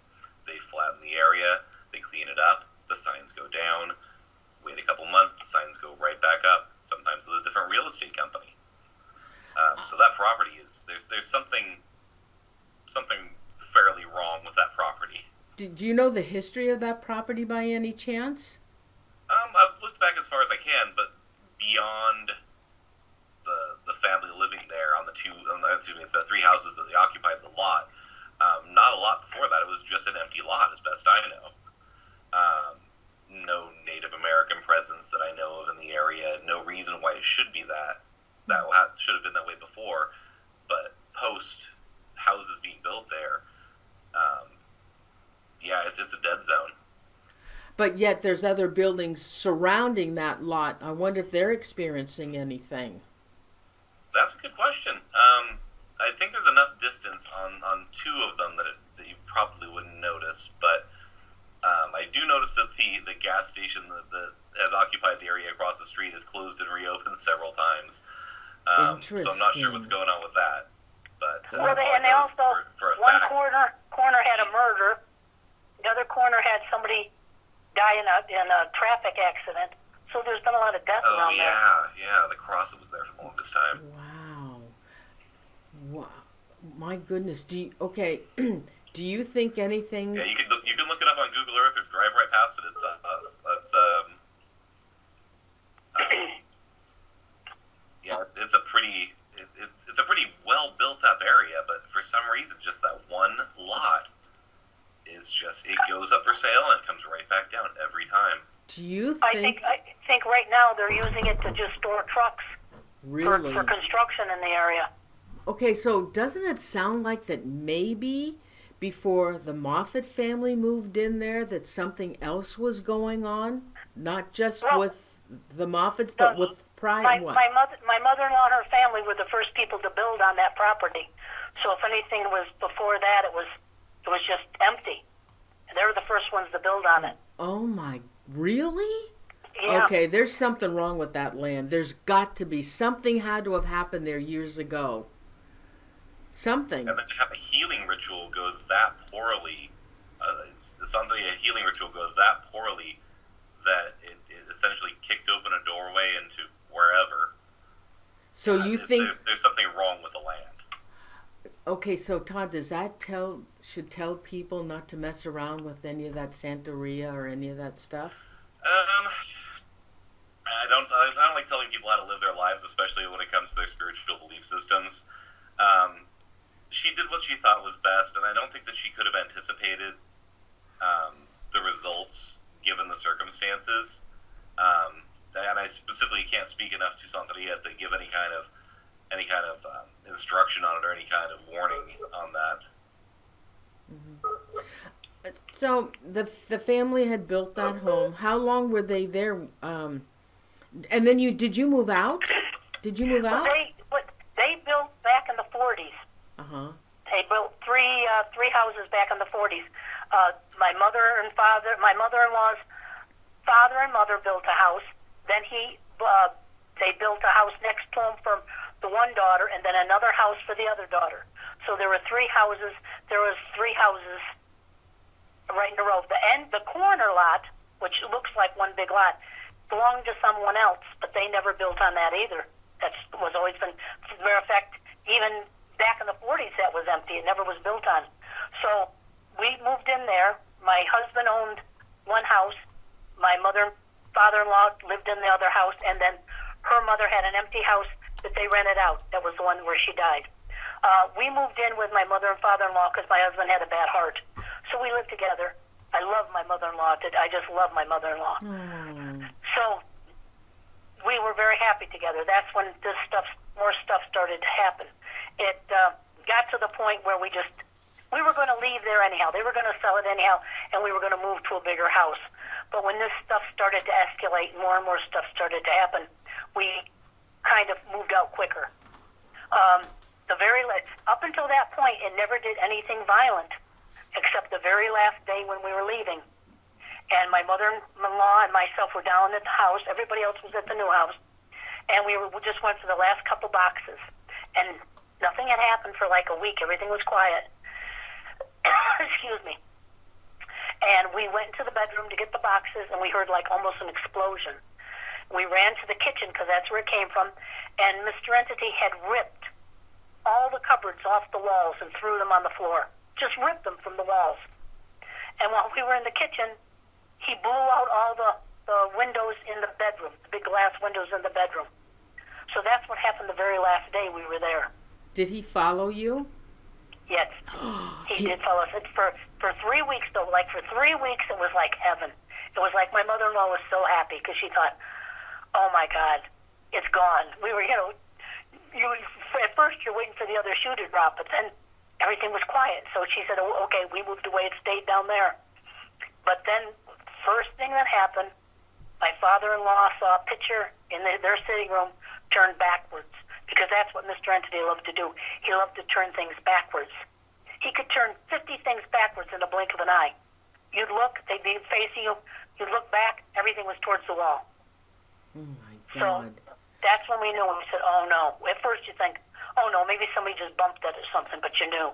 they flatten the area, they clean it up, the signs go down, wait a couple months, the signs go right back up, sometimes with a different real estate company. So that property there's something fairly wrong with that property. Do you know the history of that property by any chance? I've looked back as far as I can, but beyond the family living there on the three houses that they occupied the lot, not a lot before that. It was just an empty lot, as best I know. No Native American presence that I know of in the area. No reason why it should be that. That should have been that way before, but post houses being built there, it's a dead zone. But yet there's other buildings surrounding that lot. I wonder if they're experiencing anything. That's a good question. I think there's enough distance on two of them that you probably wouldn't notice, but I do notice that the gas station that has occupied the area across the street is closed and reopened several times. So I'm not sure what's going on with that. But they also for a one fact, corner had a murder, the other corner had somebody die in a traffic accident. So there's been a lot of death around there. Yeah, the cross that was there for the longest time. Wow, my goodness. Do you think anything? Yeah, you can look it up on Google Earth or drive right past it. It's a pretty well built up area, but for some reason, just that one lot it goes up for sale and it comes right back down every time. Do you think? I think right now they're using it to just store trucks. Really? For construction in the area. Okay, so doesn't it sound like that maybe before the Moffitt family moved in there that something else was going on? Not just with the Moffitts, but with my mother-in-law and her family were the first people to build on that property. So if anything was before that, it was just empty. They were the first ones to build on it. Oh my, really? Yeah. Okay, there's something wrong with that land. There's got to be. Something had to have happened there years ago. Something. And then to have a healing ritual go that poorly, a healing ritual go that poorly that it essentially kicked open a doorway into wherever. So you think there's something wrong with the land? Okay, so Todd, does that should tell people not to mess around with any of that Santeria or any of that stuff? Um, I don't like telling people how to live their lives, especially when it comes to their spiritual belief systems. She did what she thought was best, and I don't think that she could have anticipated the results given the circumstances. And I specifically can't speak enough to Santeria to give any kind of instruction on it or any kind of warning on that. Mm-hmm. So the family had built that home. How long were they there? And then did you move out? Did you move out? They built back in the 40s. Uh-huh. They built three houses back in the 40s. My mother-in-law's father and mother built a house. Then they built a house next to him for the one daughter, and then another house for the other daughter. So there were three houses. There was three houses right in a row. The corner lot, which looks like one big lot, belonged to someone else, but they never built on that either. That was always been, as a matter of fact, even back in the 40s, that was empty. It never was built on. So we moved in there. My husband owned one house. My father-in-law lived in the other house, and then her mother had an empty house that they rented out. That was the one where she died. We moved in with my mother and father-in-law because my husband had a bad heart. So we lived together. I love my mother-in-law. I just love my mother-in-law. So we were very happy together. That's when more stuff started to happen. It got to the point where we were going to leave there anyhow. They were going to sell it anyhow, and we were going to move to a bigger house. But when this stuff started to escalate, more and more stuff started to happen, we kind of moved out quicker. Up until that point, it never did anything violent, except the very last day when we were leaving. And my mother-in-law and myself were down at the house. Everybody else was at the new house. And we just went for the last couple boxes. And nothing had happened for like a week. Everything was quiet. Excuse me. And we went into the bedroom to get the boxes, and we heard like almost an explosion. We ran to the kitchen because that's where it came from. And Mr. Entity had ripped all the cupboards off the walls and threw them on the floor. Just ripped them from the walls. And while we were in the kitchen, he blew out all the windows in the bedroom, the big glass windows in the bedroom. So that's what happened the very last day we were there. Did he follow you? Yes, he did follow us. For 3 weeks, though, like for 3 weeks, it was like heaven. It was like my mother-in-law was so happy because she thought, oh my God, it's gone. We were, at first you're waiting for the other shoe to drop, but then everything was quiet. So she said, oh, okay, we moved away. It stayed down there. But then, first thing that happened, my father-in-law saw a picture in their sitting room turned backwards, because that's what Mr. Entity loved to do. He loved to turn things backwards. He could turn 50 things backwards in a blink of an eye. You'd look, they'd be facing you. You'd look back, everything was towards the wall. Oh, my So God. that's when we knew, and we said, oh, no. At first you think, oh, no, maybe somebody just bumped it or something, but you knew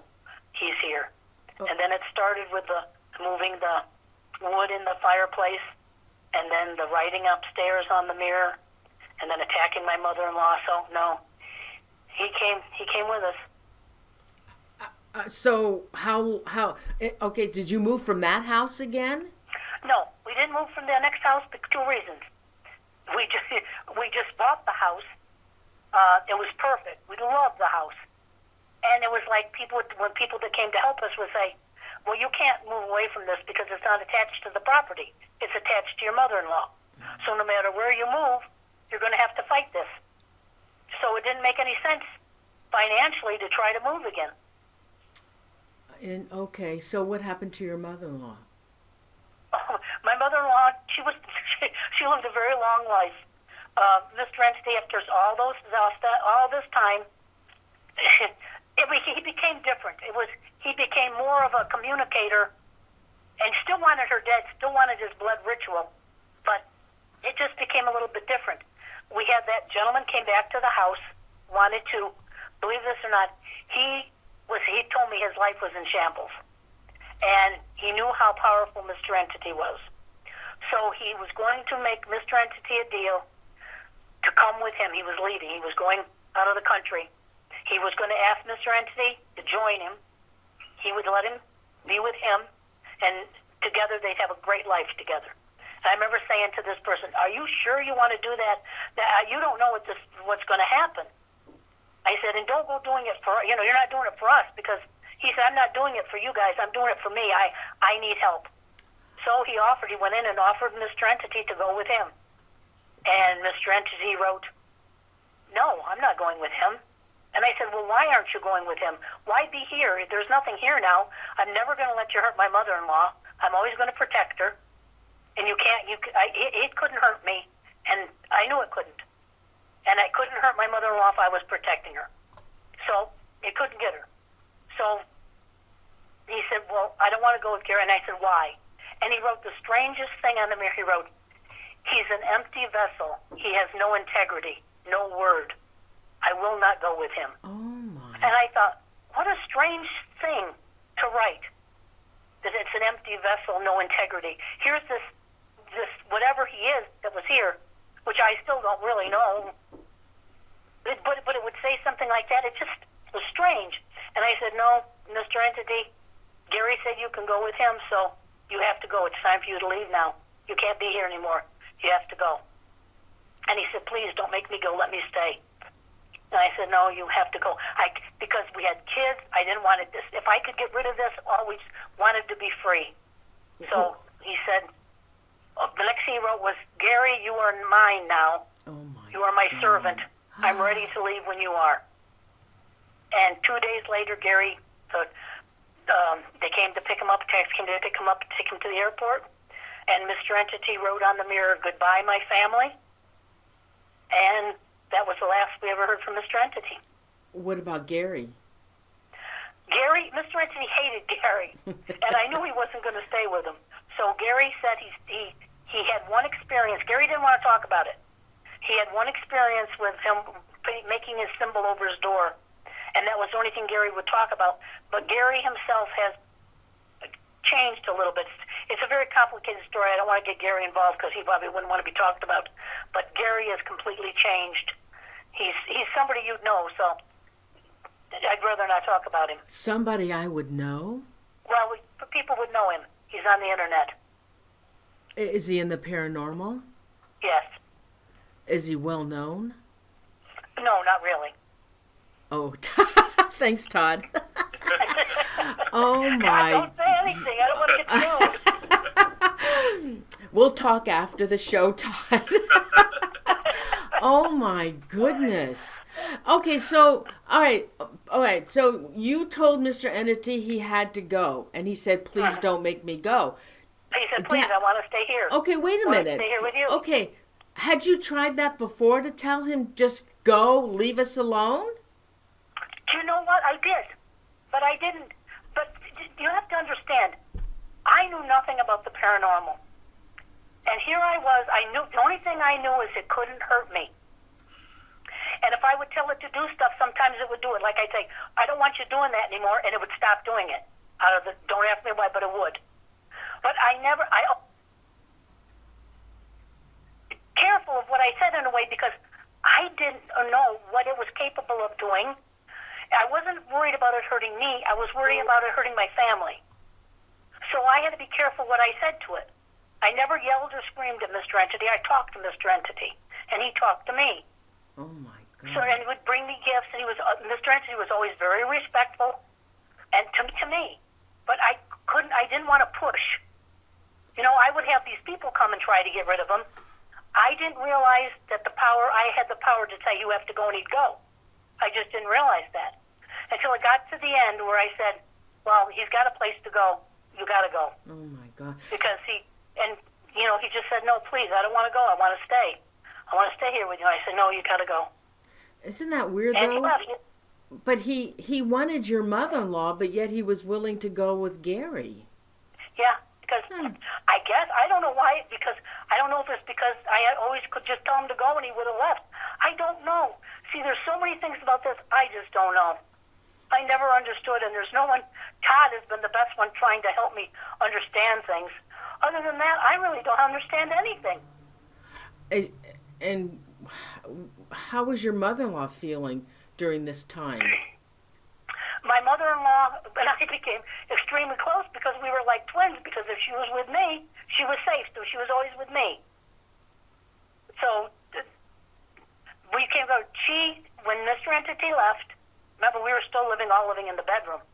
he's here. Oh. And then it started with moving the wood in the fireplace, and then the writing upstairs on the mirror, and then attacking my mother-in-law. So, no, he came with us. So okay, did you move from that house again? No, we didn't move from the next house for 2 reasons. We just bought the house. It was perfect. We loved the house. And it was like when people that came to help us would say, well, you can't move away from this because it's not attached to the property. It's attached to your mother-in-law. So no matter where you move, you're going to have to fight this. So it didn't make any sense financially to try to move again. Okay, so what happened to your mother-in-law? My mother-in-law, she lived a very long life. Mr. Entity, after all this time, he became different. He became more of a communicator, and still wanted her dead, still wanted his blood ritual, but it just became a little bit different. We had that gentleman came back to the house, wanted to, believe this or not, he told me his life was in shambles, and he knew how powerful Mr. Entity was. So he was going to make Mr. Entity a deal to come with him. He was leaving. He was going out of the country. He was going to ask Mr. Entity to join him. He would let him be with him, and together they'd have a great life together. And I remember saying to this person, "Are you sure you want to do that? You don't know what's going to happen." I said, "And don't go doing it for, you're not doing it for us," because he said, "I'm not doing it for you guys. I'm doing it for me. I need help." So he went in and offered Mr. Entity to go with him. And Mr. Entity wrote, "No, I'm not going with him." And I said, "Well, why aren't you going with him? Why be here? There's nothing here now. I'm never going to let you hurt my mother-in-law. I'm always going to protect her. And it couldn't hurt me. And I knew it couldn't. And I couldn't hurt my mother-in-law if I was protecting her. So it couldn't get her." So he said, "Well, I don't want to go with Gary." And I said, "Why?" And he wrote the strangest thing on the mirror. He wrote, "He's an empty vessel. He has no integrity, no word. I will not go with him." Oh, my. And I thought, what a strange thing to write, that it's an empty vessel, no integrity. Here's this whatever he is that was here, which I still don't really know, but it would say something like that. It just was strange. And I said, "No, Mr. Entity, Gary said you can go with him, so you have to go. It's time for you to leave now. You can't be here anymore. You have to go." And he said, "Please don't make me go. Let me stay." And I said, "No, you have to go." Because we had kids, I didn't want it. If I could get rid of this, I always wanted to be free. So he said, the next thing he wrote was, "Gary, you are mine now. Oh, my You are my God. servant. I'm ready to leave when you are." And 2 days later, Gary, they came to pick him up. A taxi came to pick him up and take him to the airport. And Mr. Entity wrote on the mirror, "Goodbye, my family." And that was the last we ever heard from Mr. Entity. What about Gary? Mr. Entity hated Gary, and I knew he wasn't going to stay with him. So Gary said he had one experience. Gary didn't want to talk about it. He had one experience with him making his symbol over his door, and that was the only thing Gary would talk about. But Gary himself has changed a little bit. It's a very complicated story. I don't want to get Gary involved because he probably wouldn't want to be talked about. But Gary has completely changed. He's somebody you'd know, so I'd rather not talk about him. Somebody I would know? Well, people would know him. He's on the internet. Is he in the paranormal? Yes. Is he well known? No, not really. Oh, thanks, Todd. Oh, my. Don't say anything. I don't want to get sued. We'll talk after the show, Todd. Oh, my goodness. Okay, so, all right. So you told Mr. Entity he had to go, and he said, "Please don't make me go." He said, "Please, I want to stay here." Okay, wait a I want to minute. stay here with you. Okay, had you tried that before to tell him, "Just go, leave us alone"? Do you know what? I did. But I didn't. But you have to understand, I knew nothing about the paranormal. And here I was, the only thing I knew is it couldn't hurt me. And if I would tell it to do stuff, sometimes it would do it. Like I'd say, "I don't want you doing that anymore," and it would stop doing it. Don't ask me why, but it would. But I careful of what I said in a way, because I didn't know what it was capable of doing. I wasn't worried about it hurting me. I was worried about it hurting my family. So I had to be careful what I said to it. I never yelled or screamed at Mr. Entity. I talked to Mr. Entity, and he talked to me. Oh, my God. So, and he would bring me gifts, and Mr. Entity was always very respectful, and to me. But I didn't want to push. I would have these people come and try to get rid of him. I didn't realize that I had the power to say, "You have to go," and he'd go. I just didn't realize that. Until it got to the end where I said, "Well, he's got a place to go. You got to go." Oh, my God. Because he just said, "No, please, I don't want to go. I want to stay. I want to stay here with you." I said, "No, you got to go." Isn't that weird, And he though? left. But he wanted your mother-in-law, but yet he was willing to go with Gary. Yeah, because I guess, I don't know why, because I don't know if it's because I always could just tell him to go and he would have left. I don't know. See, there's so many things about this, I just don't know. I never understood, and there's no one. Todd has been the best one trying to help me understand things. Other than that, I really don't understand anything. And how was your mother-in-law feeling during this time? my mother-in-law and I became extremely close because we were like twins, because if she was with me, she was safe, so she was always with me. So we came to, when Mr. Entity left, remember we were still all living in the bedroom.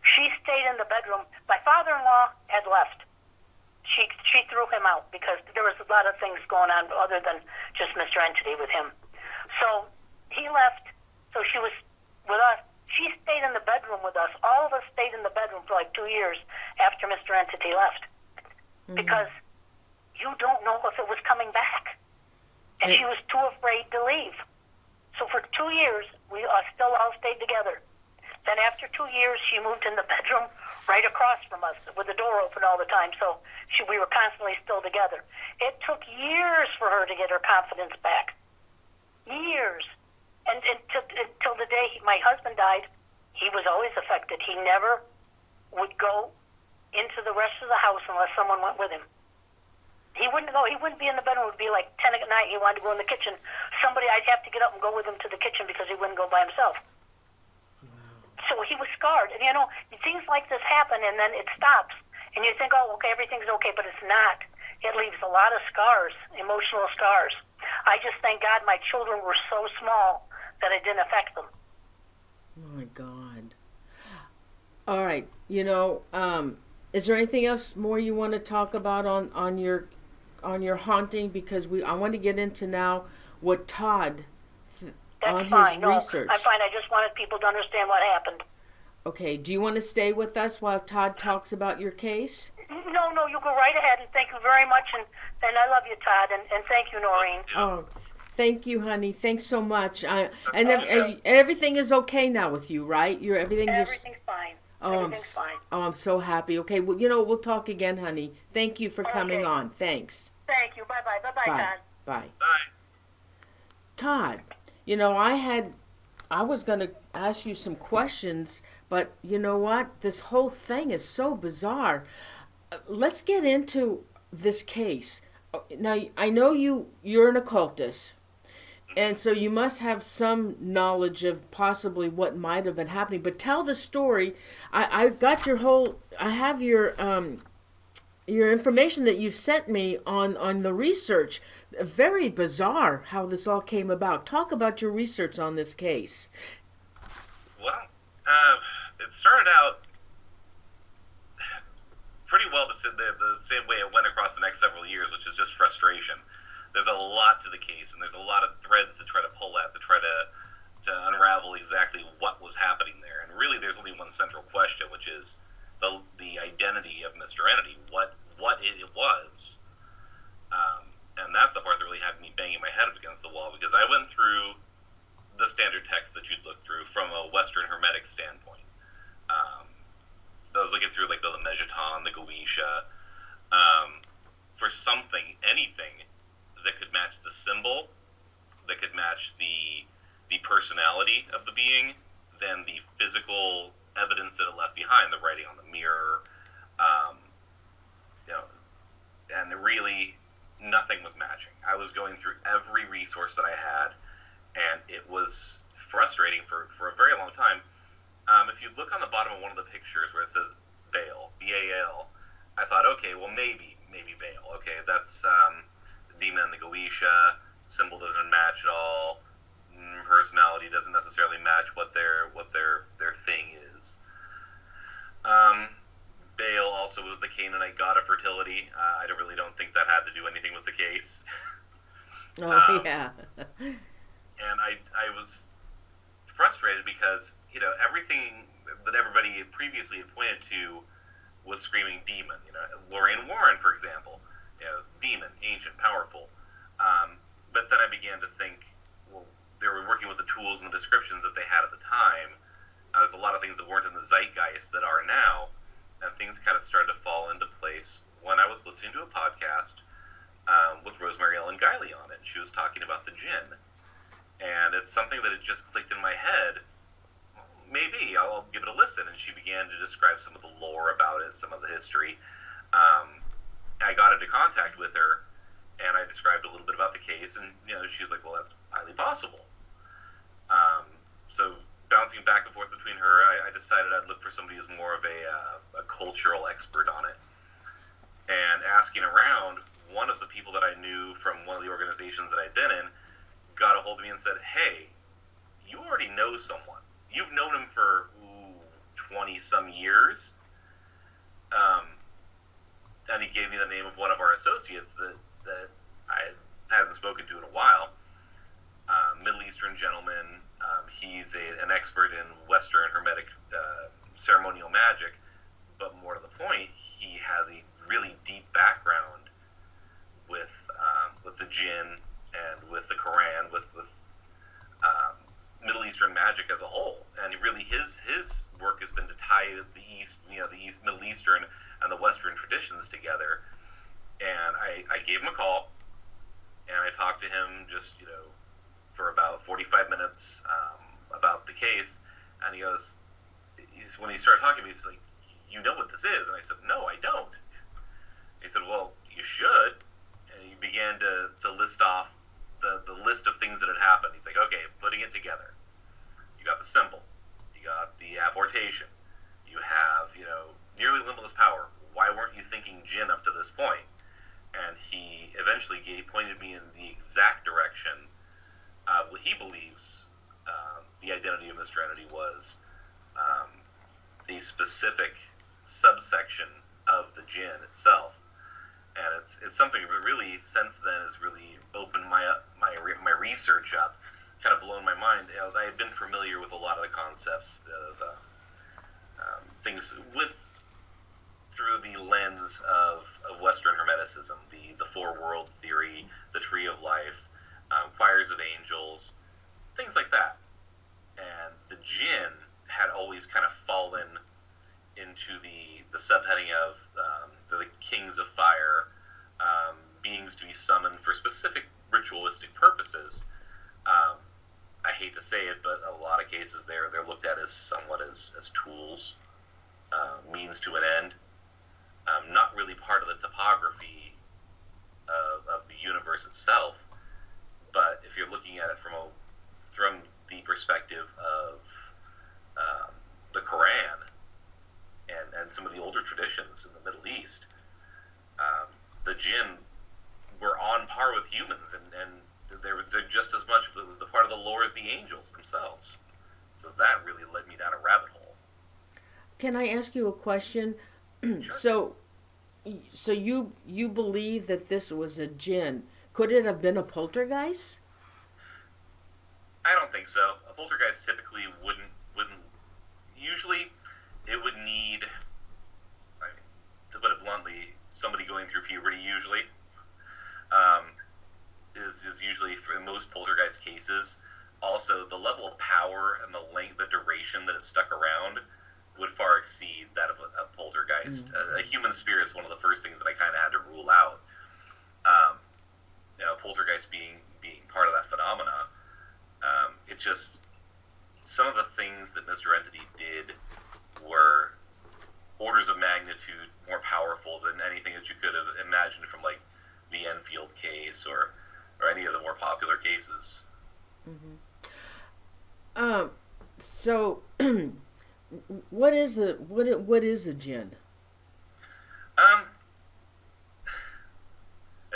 She stayed in the bedroom. My father-in-law had left. She threw him out because there was a lot of things going on other than just Mr. Entity with him. So he left, so she was with us. She stayed in the bedroom with us. All of us stayed in the bedroom for like 2 years after Mr. Entity left. Mm-hmm. Because you don't know if it was coming back. And she was too afraid to leave. So for 2 years, we still all stayed together. Then after 2 years, she moved in the bedroom right across from us with the door open all the time. So we were constantly still together. It took years for her to get her confidence back. Years. And until the day my husband died, he was always affected. He never would go into the rest of the house unless someone went with him. He wouldn't go. He wouldn't be in the bedroom. It would be like 10 at night. He wanted to go in the kitchen. I'd have to get up and go with him to the kitchen because he wouldn't go by himself. Wow. So he was scarred. And, things like this happen, and then it stops. And you think, oh, okay, everything's okay, but it's not. It leaves a lot of scars, emotional scars. I just thank God my children were so small that it didn't affect them. My God. All right. Is there anything else more you want to talk about on your haunting? Because I want to get into now what Todd on fine. his research. I'm fine. I just wanted people to understand what happened. Okay. Do you want to stay with us while Todd talks about your case? No, you go right ahead, and thank you very much, and I love you, Todd, and thank you, Noreen. Oh, thank you, honey. Thanks so much. And everything is okay now with you, right? Everything's fine. Oh, Everything's fine. Oh, I'm so happy. Okay, well, we'll talk again, honey. Thank you for coming on. Thanks. Thank you. Bye-bye. Bye-bye, Todd. Bye. Bye. Todd, I was going to ask you some questions, but you know what? This whole thing is so bizarre. Let's get into this case. Now, I know you're an occultist, and so you must have some knowledge of possibly what might have been happening. But tell the story. I have your information that you sent me on the research. Very bizarre how this all came about. Talk about your research on this case. Well, it started out pretty well the same way it went across the next several years, which is just frustration. There's a lot to the case, and there's a lot of threads to try to pull at, to try to unravel exactly what was happening there. And really, there's only one central question, which is the identity of Mr. Entity, what it was. And that's the part that really had me banging my head up against the wall, because I went through the standard text that you'd look through from a Western Hermetic standpoint. I was looking through like the Mejiton, the Goetia, for something, anything that could match the symbol, that could match the personality of the being, than the physical evidence that it left behind, the writing on the mirror, and really nothing was matching. I was going through every resource that I had, and it was frustrating for a very long time. If you look on the bottom of one of the pictures where it says Baal, B-A-L, I thought, okay, well, maybe Baal. Okay, that's the demon in the Goetia. Symbol doesn't match at all. Personality doesn't necessarily match what their thing is. Baal also was the Canaanite god of fertility. I really don't think that had to do anything with the case. Oh, yeah. And I was frustrated because, everything that everybody previously had pointed to was screaming demon. Lorraine Warren, for example, demon, ancient, powerful. But then I began to think, well, they were working with the tools and the descriptions that they had at the time. There's a lot of things that weren't in the zeitgeist that are now, and things kind of started to fall into place when I was listening to a podcast with Rosemary Ellen Guiley on it. She was talking about the jinn, and it's something that had just clicked in my head. Maybe I'll give it a listen. And she began to describe some of the lore about it, some of the history. I got into contact with her, and I described a little bit about the case, and she was like, well, that's highly possible. So bouncing back and forth between her, I decided I'd look for somebody who's more of a cultural expert on it. And asking around, one of the people that I knew from one of the organizations that I'd been in got a hold of me and said, hey, you already know someone. You've known him for 20-some years. And he gave me the name of one of our associates that I hadn't spoken to in a while. Middle Eastern gentleman. He's an expert in Western Hermetic ceremonial magic, but more to the point, he has a really deep background with the jinn and with the Quran, with Middle Eastern magic as a whole. And really, his work has been to tie the East, Middle Eastern and the Western traditions together. And I gave him a call, and I talked to him just, for about 45 minutes about the case. And he goes, when he started talking to me, he's like, you know what this is? And I said, no, I don't. He said, well, you should. And he began to list off the list of things that had happened. He's like, okay, putting it together. You got the symbol. You got the abortation. You have, nearly limitless power. Why weren't you thinking jinn up to this point? And he eventually pointed me in the exact direction what he believes the identity of Mr. Entity was the specific subsection of the jinn itself. And it's something that really, since then, has really opened my research up, kind of blown my mind. I had been familiar with a lot of the concepts of things through the lens of Western Hermeticism, the Four Worlds theory, the Tree of Life, choirs of angels, things like that. And the jinn had always kind of fallen into the subheading of the kings of fire, beings to be summoned for specific ritualistic purposes. I hate to say it, but a lot of cases they're looked at as somewhat as tools, means to an end, not really part of the topography of the universe itself. But if you're looking at it from the perspective of the Quran and some of the older traditions in the Middle East, the jinn were on par with humans, and they're just as much the part of the lore as the angels themselves. So that really led me down a rabbit hole. Can I ask you a question? Sure. So you believe that this was a jinn? Could it have been a poltergeist? I don't think so. A poltergeist typically wouldn't. Usually, it would need, to put it bluntly, somebody going through puberty. Usually, is usually for most poltergeist cases. Also, the level of power and the duration that it stuck around would far exceed that of a poltergeist. A human spirit is one of the first things that I kind of had to rule out. Poltergeist being part of that phenomena. It just, some of the things that Mr. Entity did were orders of magnitude more powerful than anything that you could have imagined from like the Enfield case or any of the more popular cases. Mm-hmm. So what is a jinn? A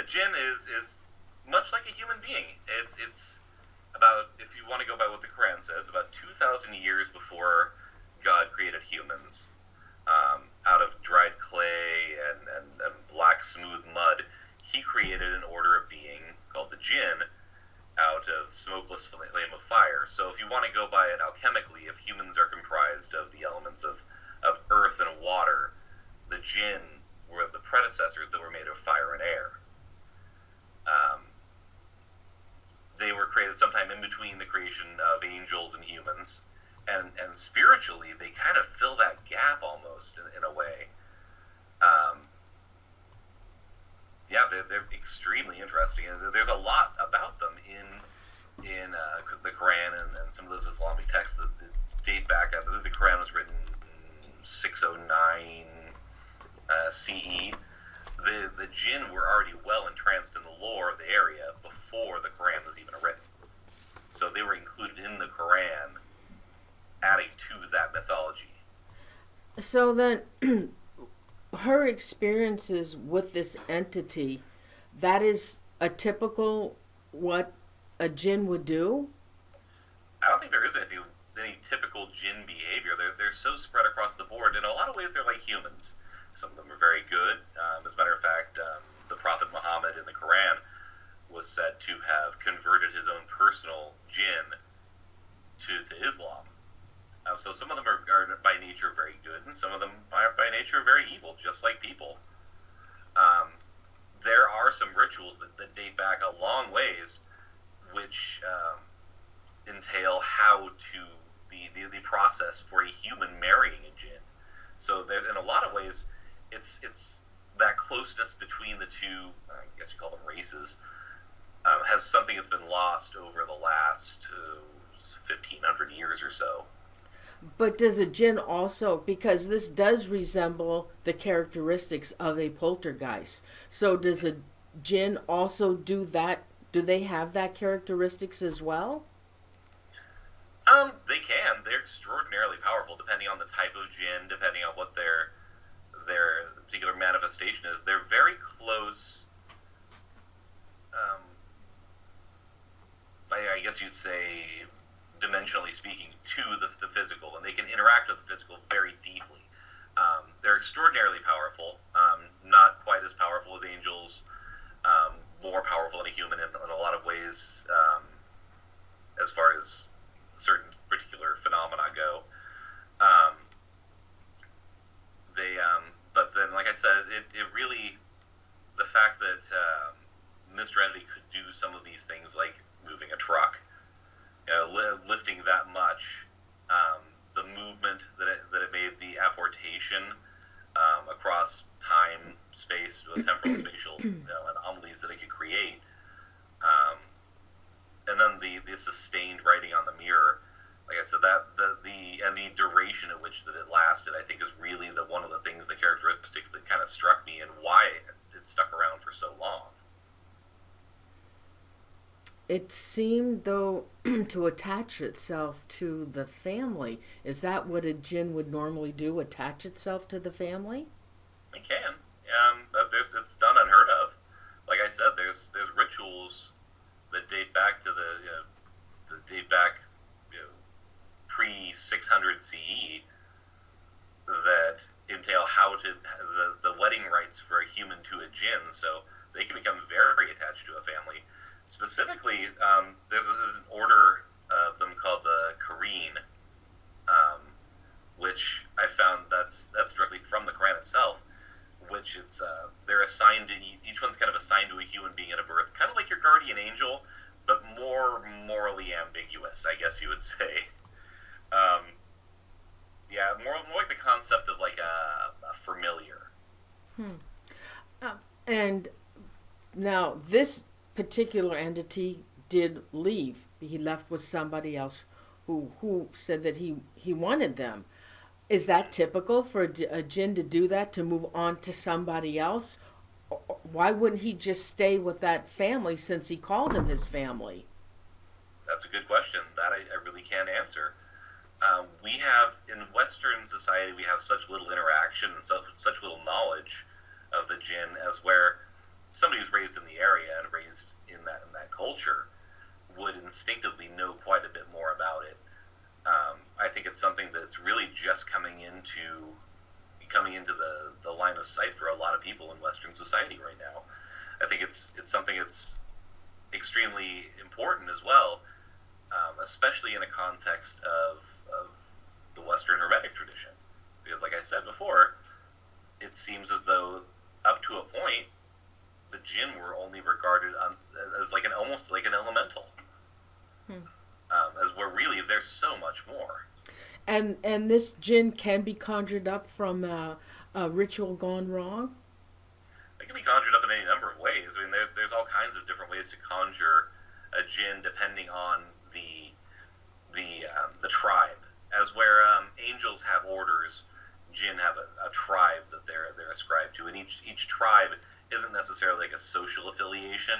jinn is much like a human being. It's about, if you want to go by what the Quran says, about 2,000 years before God created humans, out of dried clay and black smooth mud, he created an order of being called the jinn out of smokeless flame of fire. So if you want to go by it alchemically, if humans are comprised of the elements of earth and water, the jinn were the predecessors that were made of fire and air. They were created sometime in between the creation of angels and humans, and spiritually they kind of fill that gap almost in a way. They're extremely interesting. There's a lot about them in the Quran and some of those Islamic texts that date back. I believe the Quran was written in 609 CE. The jinn were already well entranced in the lore of the area before the Quran was even written. So they were included in the Quran adding to that mythology. So then, her experiences with this entity, that is a typical what a jinn would do? I don't think there is any typical jinn behavior. They're so spread across the board. In a lot of ways, they're like humans. Some of them are very good. As a matter of fact, the Prophet Muhammad in the Quran was said to have converted his own personal jinn to Islam. So some of them are by nature very good, and some of them are by nature very evil, just like people. There are some rituals that date back a long ways, which entail how to the process for a human marrying a jinn. So there, in a lot of ways, it's that closeness between the two, I guess you call them races, has something that's been lost over the last 1,500 years or so. But does a jinn also, because this does resemble the characteristics of a poltergeist, so does a jinn also do that? Do they have that characteristics as well? They can. They're extraordinarily powerful, depending on the type of jinn, depending on what their particular manifestation is. They're very close. I guess you'd say, dimensionally speaking, to the physical, and they can interact with the physical very deeply. They're extraordinarily powerful. Not quite as powerful as angels. More powerful than a human in a lot of ways, as far as certain particular phenomena go. But then, like I said, it really, the fact that Mr. Entity could do some of these things, like moving a truck, lifting that much, the movement that it made, the apportation across time, space, temporal, spatial anomalies that it could create, and then the sustained writing on the mirror. Like I said, the duration at which that it lasted, I think, is really one of the things, the characteristics that kind of struck me, and why it stuck around for so long. It seemed, though, to attach itself to the family. Is that what a jinn would normally do, attach itself to the family? It can. It's not unheard of. Like I said, there's rituals that date back to pre-600 CE that entail how to the wedding rites for a human to a jinn, so they can become very attached to a family. Specifically, there's an order of them called the Kareen, which I found that's directly from the Quran itself, which they're assigned to, each one's kind of assigned to a human being at a birth, kind of like your guardian angel, but more morally ambiguous, I guess you would say. More like the concept of like a familiar. And now this particular entity did leave. He left with somebody else who said that he wanted them. Is that typical for a jinn to do that, to move on to somebody else? Why wouldn't he just stay with that family, since he called them his family? That's a good question. That I really can't answer. We have, in Western society, we have such little interaction and such little knowledge of the jinn, as where somebody who's raised in the area and raised in that culture would instinctively know quite a bit more about it. I think it's something that's really just coming into the line of sight for a lot of people in Western society right now. I think it's something that's extremely important as well, especially in a context of the Western Hermetic tradition. Because, like I said before, it seems as though up to a point, the jinn were only regarded as almost like an elemental. As where really there's so much more. And this jinn can be conjured up from a ritual gone wrong? It can be conjured up in any number of ways. I mean, there's all kinds of different ways to conjure a jinn depending on the tribe. As where angels have orders, jinn have a tribe that they're ascribed to, and each tribe isn't necessarily like a social affiliation.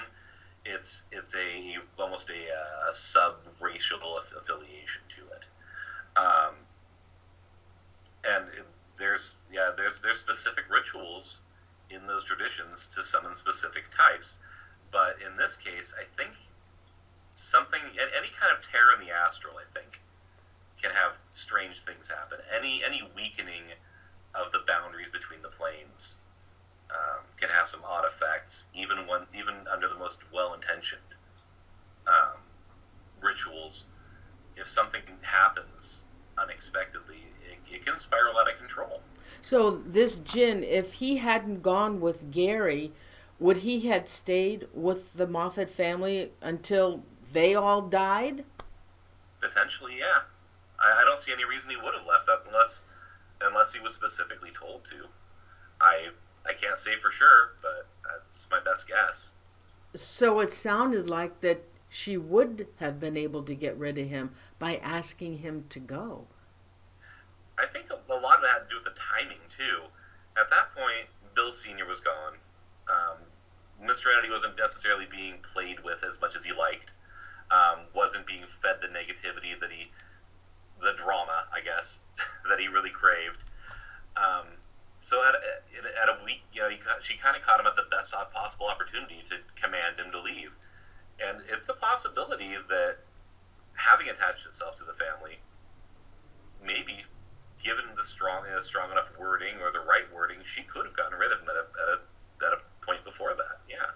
It's almost a sub-racial affiliation to it. there's specific rituals in those traditions to summon specific types, but in this case, I think something, any kind of tear in the astral, I think, can have strange things happen. Any weakening of the boundaries between the planes can have some odd effects, even under the most well-intentioned rituals. If something happens unexpectedly, it can spiral out of control. So this Jinn, if he hadn't gone with Gary, would he had stayed with the Moffitt family until they all died? Potentially, yeah. I don't see any reason he would have left unless he was specifically told to. I can't say for sure, but that's my best guess. So it sounded like that she would have been able to get rid of him by asking him to go. I think a lot of it had to do with the timing, too. At that point, Bill Sr. was gone. Mr. Entity wasn't necessarily being played with as much as he liked. Wasn't being fed the negativity the drama, I guess, that he really craved. So at a week, she kind of caught him at the best possible opportunity to command him to leave. And it's a possibility that having attached itself to the family, maybe given the strong enough wording or the right wording, she could have gotten rid of him at a point before that. Yeah.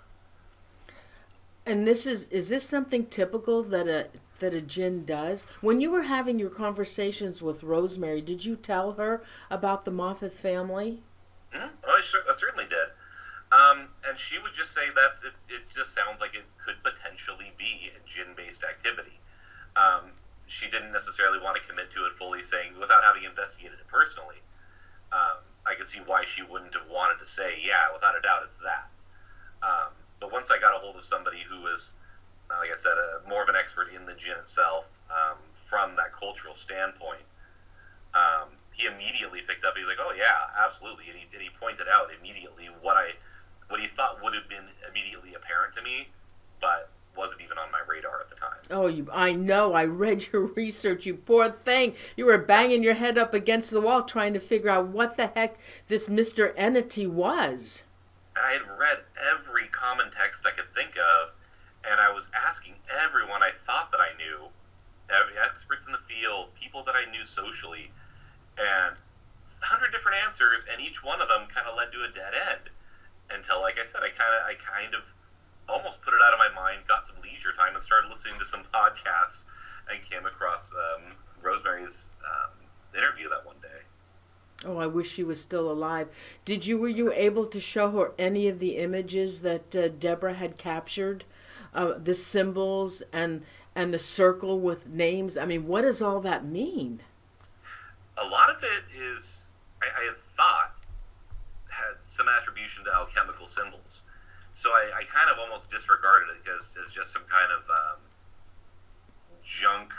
And is this something typical that a Jinn does? When you were having your conversations with Rosemary, did you tell her about the Moffitt family? Mm-hmm. Oh, I certainly did. And she would just say it just sounds like it could potentially be a Jinn-based activity. She didn't necessarily want to commit to it fully, saying, without having investigated it personally, I could see why she wouldn't have wanted to say, yeah, without a doubt, it's that. But once I got a hold of somebody who was, like I said, more of an expert in the Jinn itself, from that cultural standpoint, he immediately picked up. He's like, "Oh yeah, absolutely," and he pointed out immediately what he thought would have been immediately apparent to me, but wasn't even on my radar at the time. Oh, I know. I read your research. You poor thing. You were banging your head up against the wall trying to figure out what the heck this Mr. Entity was. I had read every common text I could think of, and I was asking everyone I thought that I knew, experts in the field, people that I knew socially, and 100 different answers, and each one of them kind of led to a dead end. Until, like I said, I kind of almost put it out of my mind, got some leisure time, and started listening to some podcasts, and came across Rosemary's interview that one day. Oh, I wish she was still alive. Were you able to show her any of the images that Deborah had captured? The symbols and the circle with names? I mean, what does all that mean? A lot of it is, I had thought, had some attribution to alchemical symbols. So I kind of almost disregarded it as just some kind of junk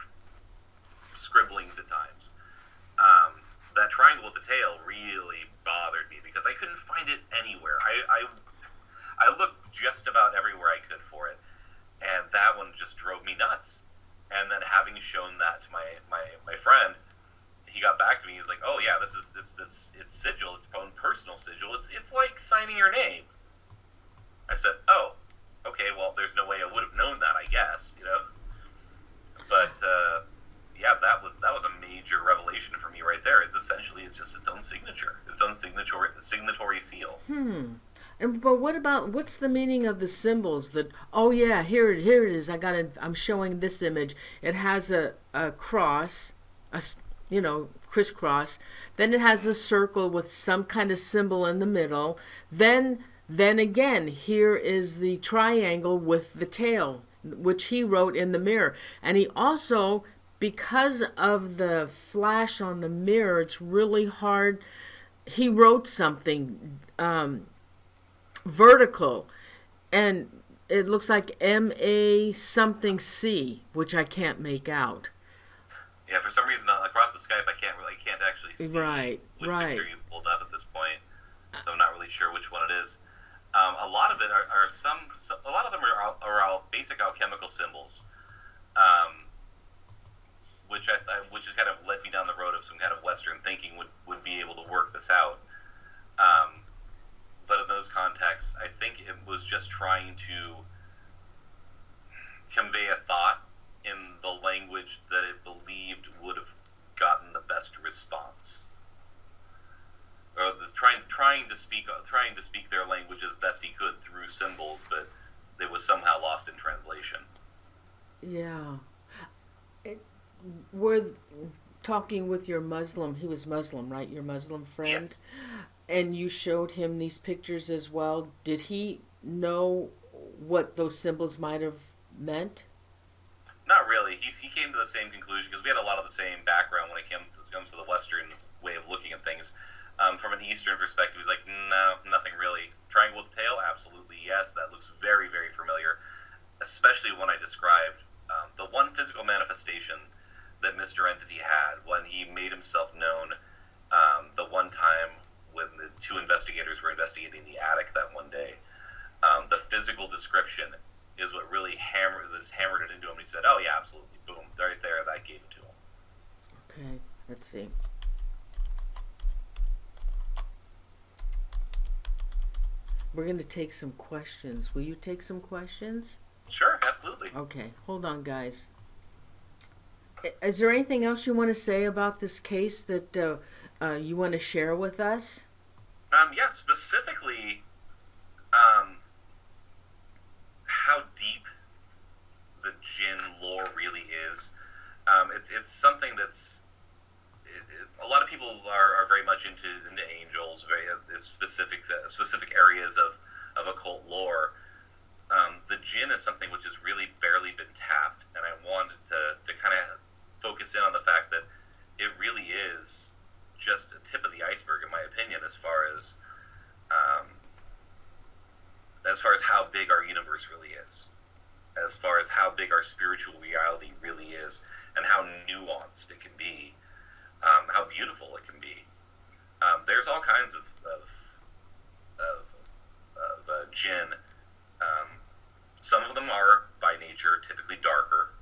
scribblings at times. That triangle with the tail really bothered me because I couldn't find it anywhere. I looked just about everywhere I could for it, and that one just drove me nuts. And then having shown that to my friend, he got back to me. He's like, "Oh yeah, it's sigil. It's own personal sigil. It's like signing your name." I said, "Oh, okay. Well, there's no way I would have known that, I guess, you know." But yeah, that was a major revelation for me right there. It's just its own signature, its own signatory seal. But what's the meaning of the symbols? That, oh yeah, here it is. I'm showing this image. It has a cross, crisscross. Then it has a circle with some kind of symbol in the middle. Then again, here is the triangle with the tail, which he wrote in the mirror. And he also, because of the flash on the mirror, it's really hard. He wrote something vertical, and it looks like MA something C, which I can't make out. Yeah, for some reason across the Skype I can't actually see which picture you pulled up at this point, so I'm not really sure which one it is. A lot of it a lot of them are basic alchemical symbols, which has kind of led me down the road of some kind of Western thinking would be able to work this out. effects. I think it was just trying to convey a thought in the language that it believed would have gotten the best response, or trying to speak their language as best he could through symbols, but it was somehow lost in translation. Yeah. We're talking with your Muslim, he was Muslim, right? Your Muslim friend? Yes. And you showed him these pictures as well. Did he know what those symbols might have meant? Not really. He came to the same conclusion because we had a lot of the same background when it comes to the Western way of looking at things. From an Eastern perspective, he's like, no, nothing really. Triangle with the tail? Absolutely, yes. That looks very, very familiar, especially when I described the one physical manifestation that Mr. Entity had when he made himself known the one time when the two investigators were investigating the attic that one day. The physical description is what really hammered it into him. He said, oh yeah, absolutely, boom, right there, that gave it to him. Okay, let's see. We're going to take some questions. Will you take some questions? Sure, absolutely. Okay, hold on, guys. Is there anything else you want to say about this case that you want to share with us? Yeah, specifically, how deep the jinn lore really is. It's something that's a lot of people are very much into angels, very specific areas of occult lore. The jinn is something which has really barely been tapped, and I wanted to kind of focus in on the fact that it really is just a tip of the iceberg, in my opinion, as far as how big our universe really is, as far as how big our spiritual reality really is, and how nuanced it can be, how beautiful it can be. There's all kinds of jinn. Some of them are, by nature, typically darker.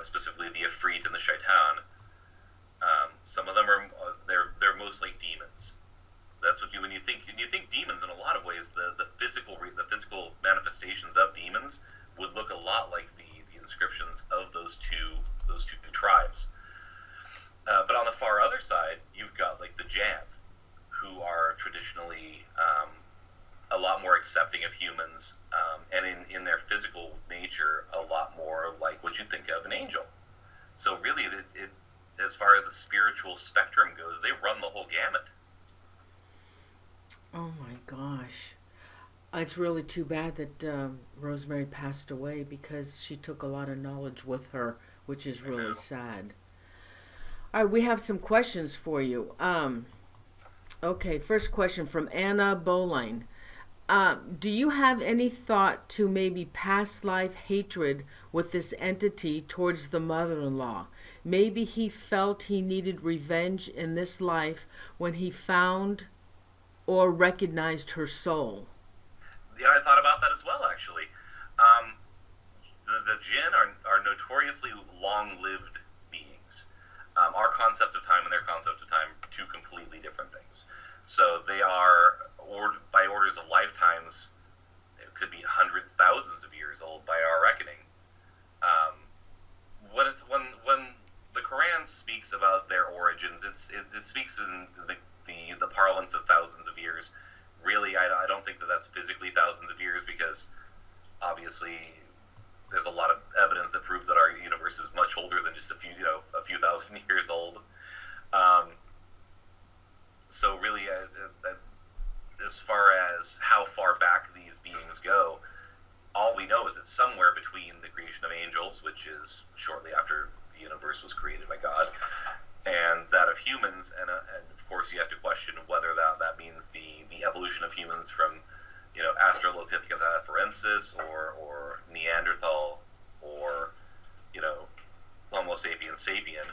Specifically the Ifrit and the Shaitan. Some of them are they're mostly demons. That's what when you think demons, in a lot of ways, the physical manifestations of demons would look a lot like the inscriptions of those two tribes. But on the far other side, you've got like the Jan, who are traditionally a lot more accepting of humans, and in their physical nature, a lot more like what you think of an angel. So really, it as far as the spiritual spectrum goes, they run the whole gamut. Oh my gosh. It's really too bad that Rosemary passed away, because she took a lot of knowledge with her, which is really sad. All right, we have some questions for you. Okay, first question from Anna Boline. Do you have any thought to maybe past life hatred with this entity towards the mother-in-law? Maybe he felt he needed revenge in this life when he found or recognized her soul. Yeah, I thought about that as well, actually. The jinn are notoriously long-lived beings. Our concept of time and their concept of time are two completely different things. So they are, by orders of lifetimes, it could be hundreds, thousands of years old by our reckoning. When the Quran speaks about their origins, it speaks in the parlance of thousands of years. Really, I don't think that that's physically thousands of years, because obviously there's a lot of evidence that proves that our universe is much older than just a few thousand years old. So really, as far as how far back these beings go, all we know is it's somewhere between the creation of angels, which is shortly after the universe was created by God, and that of humans. And of course, you have to question whether that means the evolution of humans from, Australopithecus or Neanderthal, or, Homo sapiens sapien.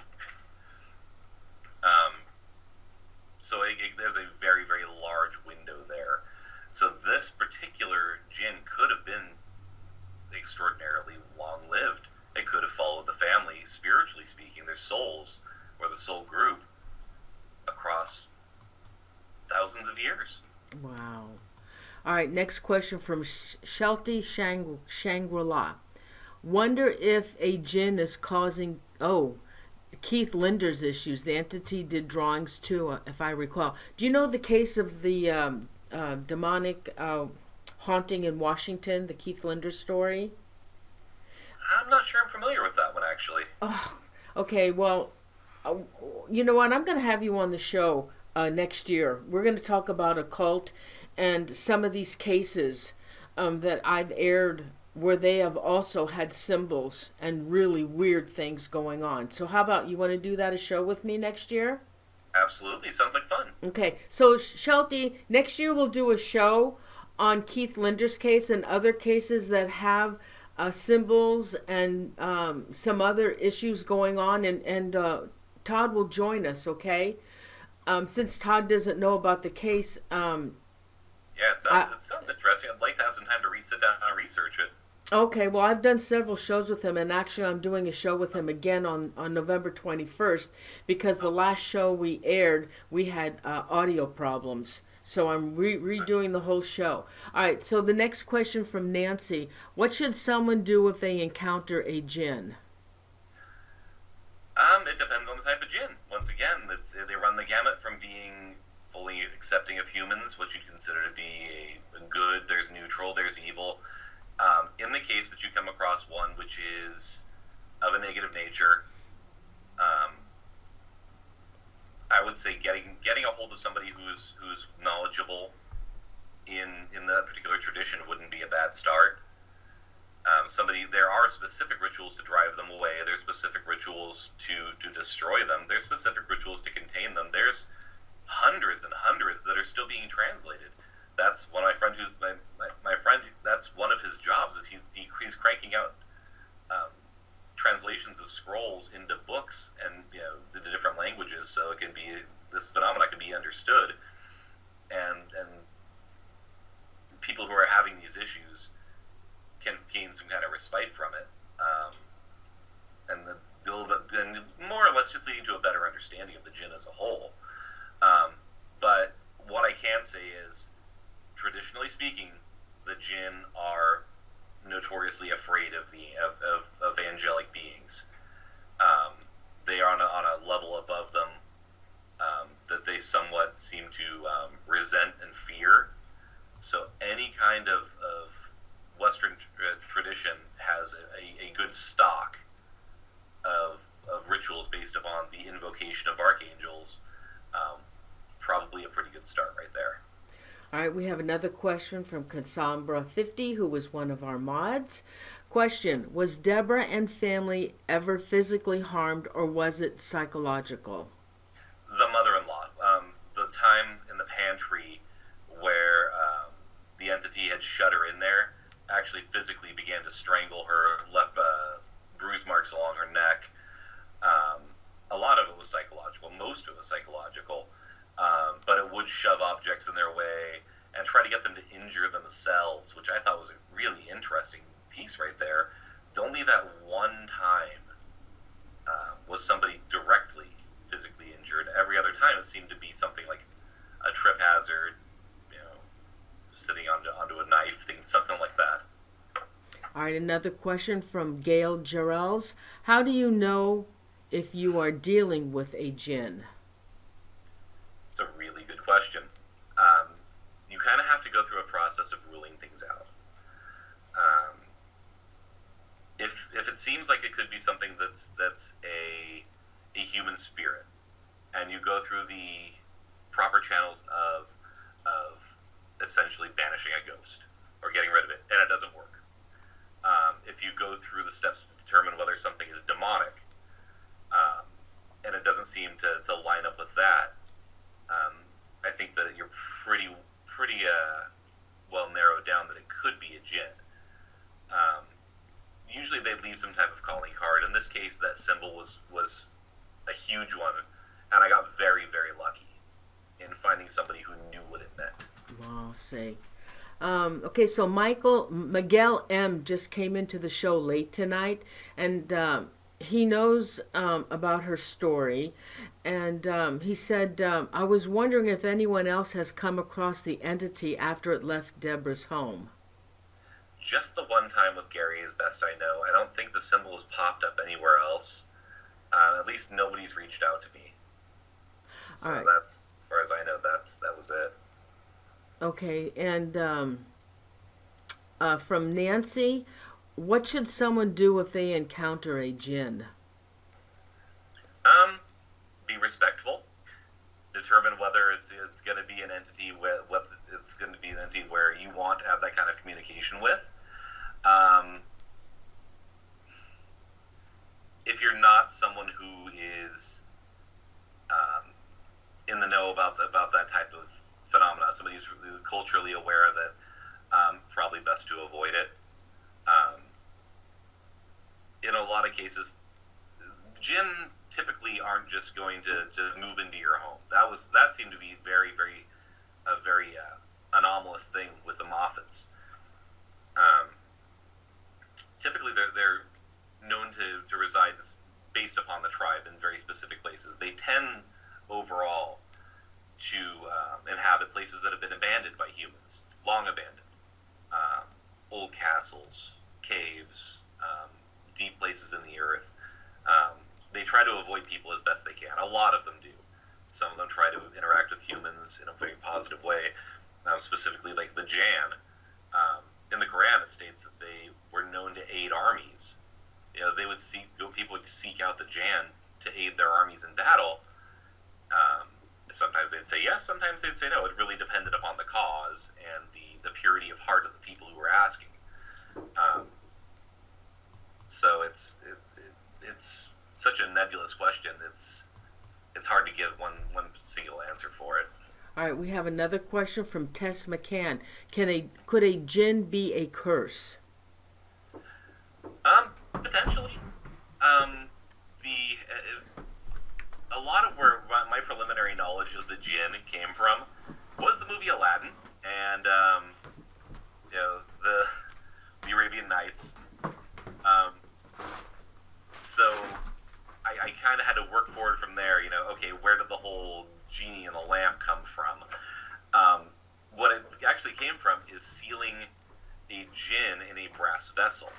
So there's a very, very large window there. So this particular jinn could have been extraordinarily long-lived. It could have followed the family, spiritually speaking, their souls, or the soul group, across thousands of years. Wow. All right, next question from Shelty Shangri-La. Wonder if a jinn is causing, Keith Linder's issues. The entity did drawings too, if I recall. Do you know the case of the demonic haunting in Washington, the Keith Linder story? I'm not sure I'm familiar with that one, actually. Oh, okay, well, you know what? I'm going to have you on the show next year. We're going to talk about occult and some of these cases that I've aired where they have also had symbols and really weird things going on. So how about you want to do that a show with me next year? Absolutely. Sounds like fun. Okay. So Shelty, next year we'll do a show on Keith Linder's case and other cases that have symbols and some other issues going on. And Todd will join us, okay? Since Todd doesn't know about the case... yeah, it sounds interesting. I'd like to have some time to sit down and research it. Okay, well, I've done several shows with him, and actually I'm doing a show with him again on November 21st, because the last show we aired, we had audio problems. So I'm redoing the whole show. All right, so the next question from Nancy. What should someone do if they encounter a jinn? It depends on the type of jinn. Once again, they run the gamut from being fully accepting of humans, what you'd consider to be a good, there's neutral, there's evil. In the case that you come across one which is of a negative nature, I would say getting a hold of somebody who's knowledgeable in that particular tradition wouldn't be a bad start. There are specific rituals to drive them away. There's specific rituals to destroy them. There's specific rituals to contain them. There's hundreds and hundreds that are still being translated. That's one of my friend who's my friend. That's one of his jobs is he's cranking out translations of scrolls into books and into different languages, so it can be this phenomena can be understood, and people who are having these issues can gain some kind of respite from it, and more or less just leading to a better understanding of the jinn as a whole. But what I can say is, traditionally speaking, the jinn are notoriously afraid of angelic beings. They are on a level above them that they somewhat seem to resent and fear. So any kind of Western tradition has a good stock of rituals based upon the invocation of archangels. Probably a pretty good start right there. All right, we have another question from Cassandra 50, who was one of our mods. Question, was Deborah and family ever physically harmed, or was it psychological? The mother-in-law. The time in the pantry where the entity had shut her in there actually physically began to strangle her, left bruise marks along her neck. A lot of it was psychological. Most of it was psychological. But it would shove objects in their way and try to get them to injure themselves, which I thought was a really interesting piece right there. Only that one time was somebody directly physically injured. Every other time it seemed to be something like a trip hazard, sitting onto a knife, something like that. All right, another question from Gail Jarrells. How do you know if you are dealing with a jinn? It's a really good question. You kind of have to go through a process of ruling things out. If it seems like it could be something that's a human spirit, and you go through the proper channels of essentially banishing a ghost or getting rid of it, and it doesn't work. If you go through the steps to determine whether something is demonic, and it doesn't seem to line up with that, I think that you're pretty well narrowed down that it could be a jinn. Usually they leave some type of calling card. In this case, that symbol was a huge one, and I got very, very lucky in finding somebody who knew what it meant. Wow, say. Okay, so Miguel M. just came into the show late tonight, and he knows about her story, and he said, I was wondering if anyone else has come across the entity after it left Deborah's home. Just the one time with Gary, as best I know. I don't think the symbol has popped up anywhere else. At least nobody's reached out to me. So All right. that's, as far as I know, that was it. Okay, and from Nancy, what should someone do if they encounter a jinn? Be respectful. Determine whether it's going to be an entity where you want to have that kind of communication with. If you're not someone who is in the know about that type of phenomena, somebody who's culturally aware of it, probably best to avoid it. In a lot of cases, jinn typically aren't just going to move into your home. That seemed to be a very anomalous thing with the Moffitts. Typically, they're known to reside based upon the tribe in very specific places. They tend overall to inhabit places that have been abandoned by humans, long abandoned. Old castles, caves, deep places in the earth. They try to avoid people as best they can. A lot of them do. Some of them try to interact with humans in a very positive way, specifically like the Jan. In the Quran, it states that they were known to aid armies. People would seek out the Jan to aid their armies in battle. Sometimes they'd say yes, sometimes they'd say no. It really depended upon the cause and the purity of heart of the people who were asking. So it's such a nebulous question. It's hard to give one single answer for it. All right, we have another question from Tess McCann. Could a jinn be a curse? Potentially. A lot of where my preliminary knowledge of the jinn came from was the movie Aladdin and the Arabian Nights. So I kind of had to work forward from there. Okay, where did the whole genie in the lamp come from? What it actually came from is sealing a jinn in a brass vessel,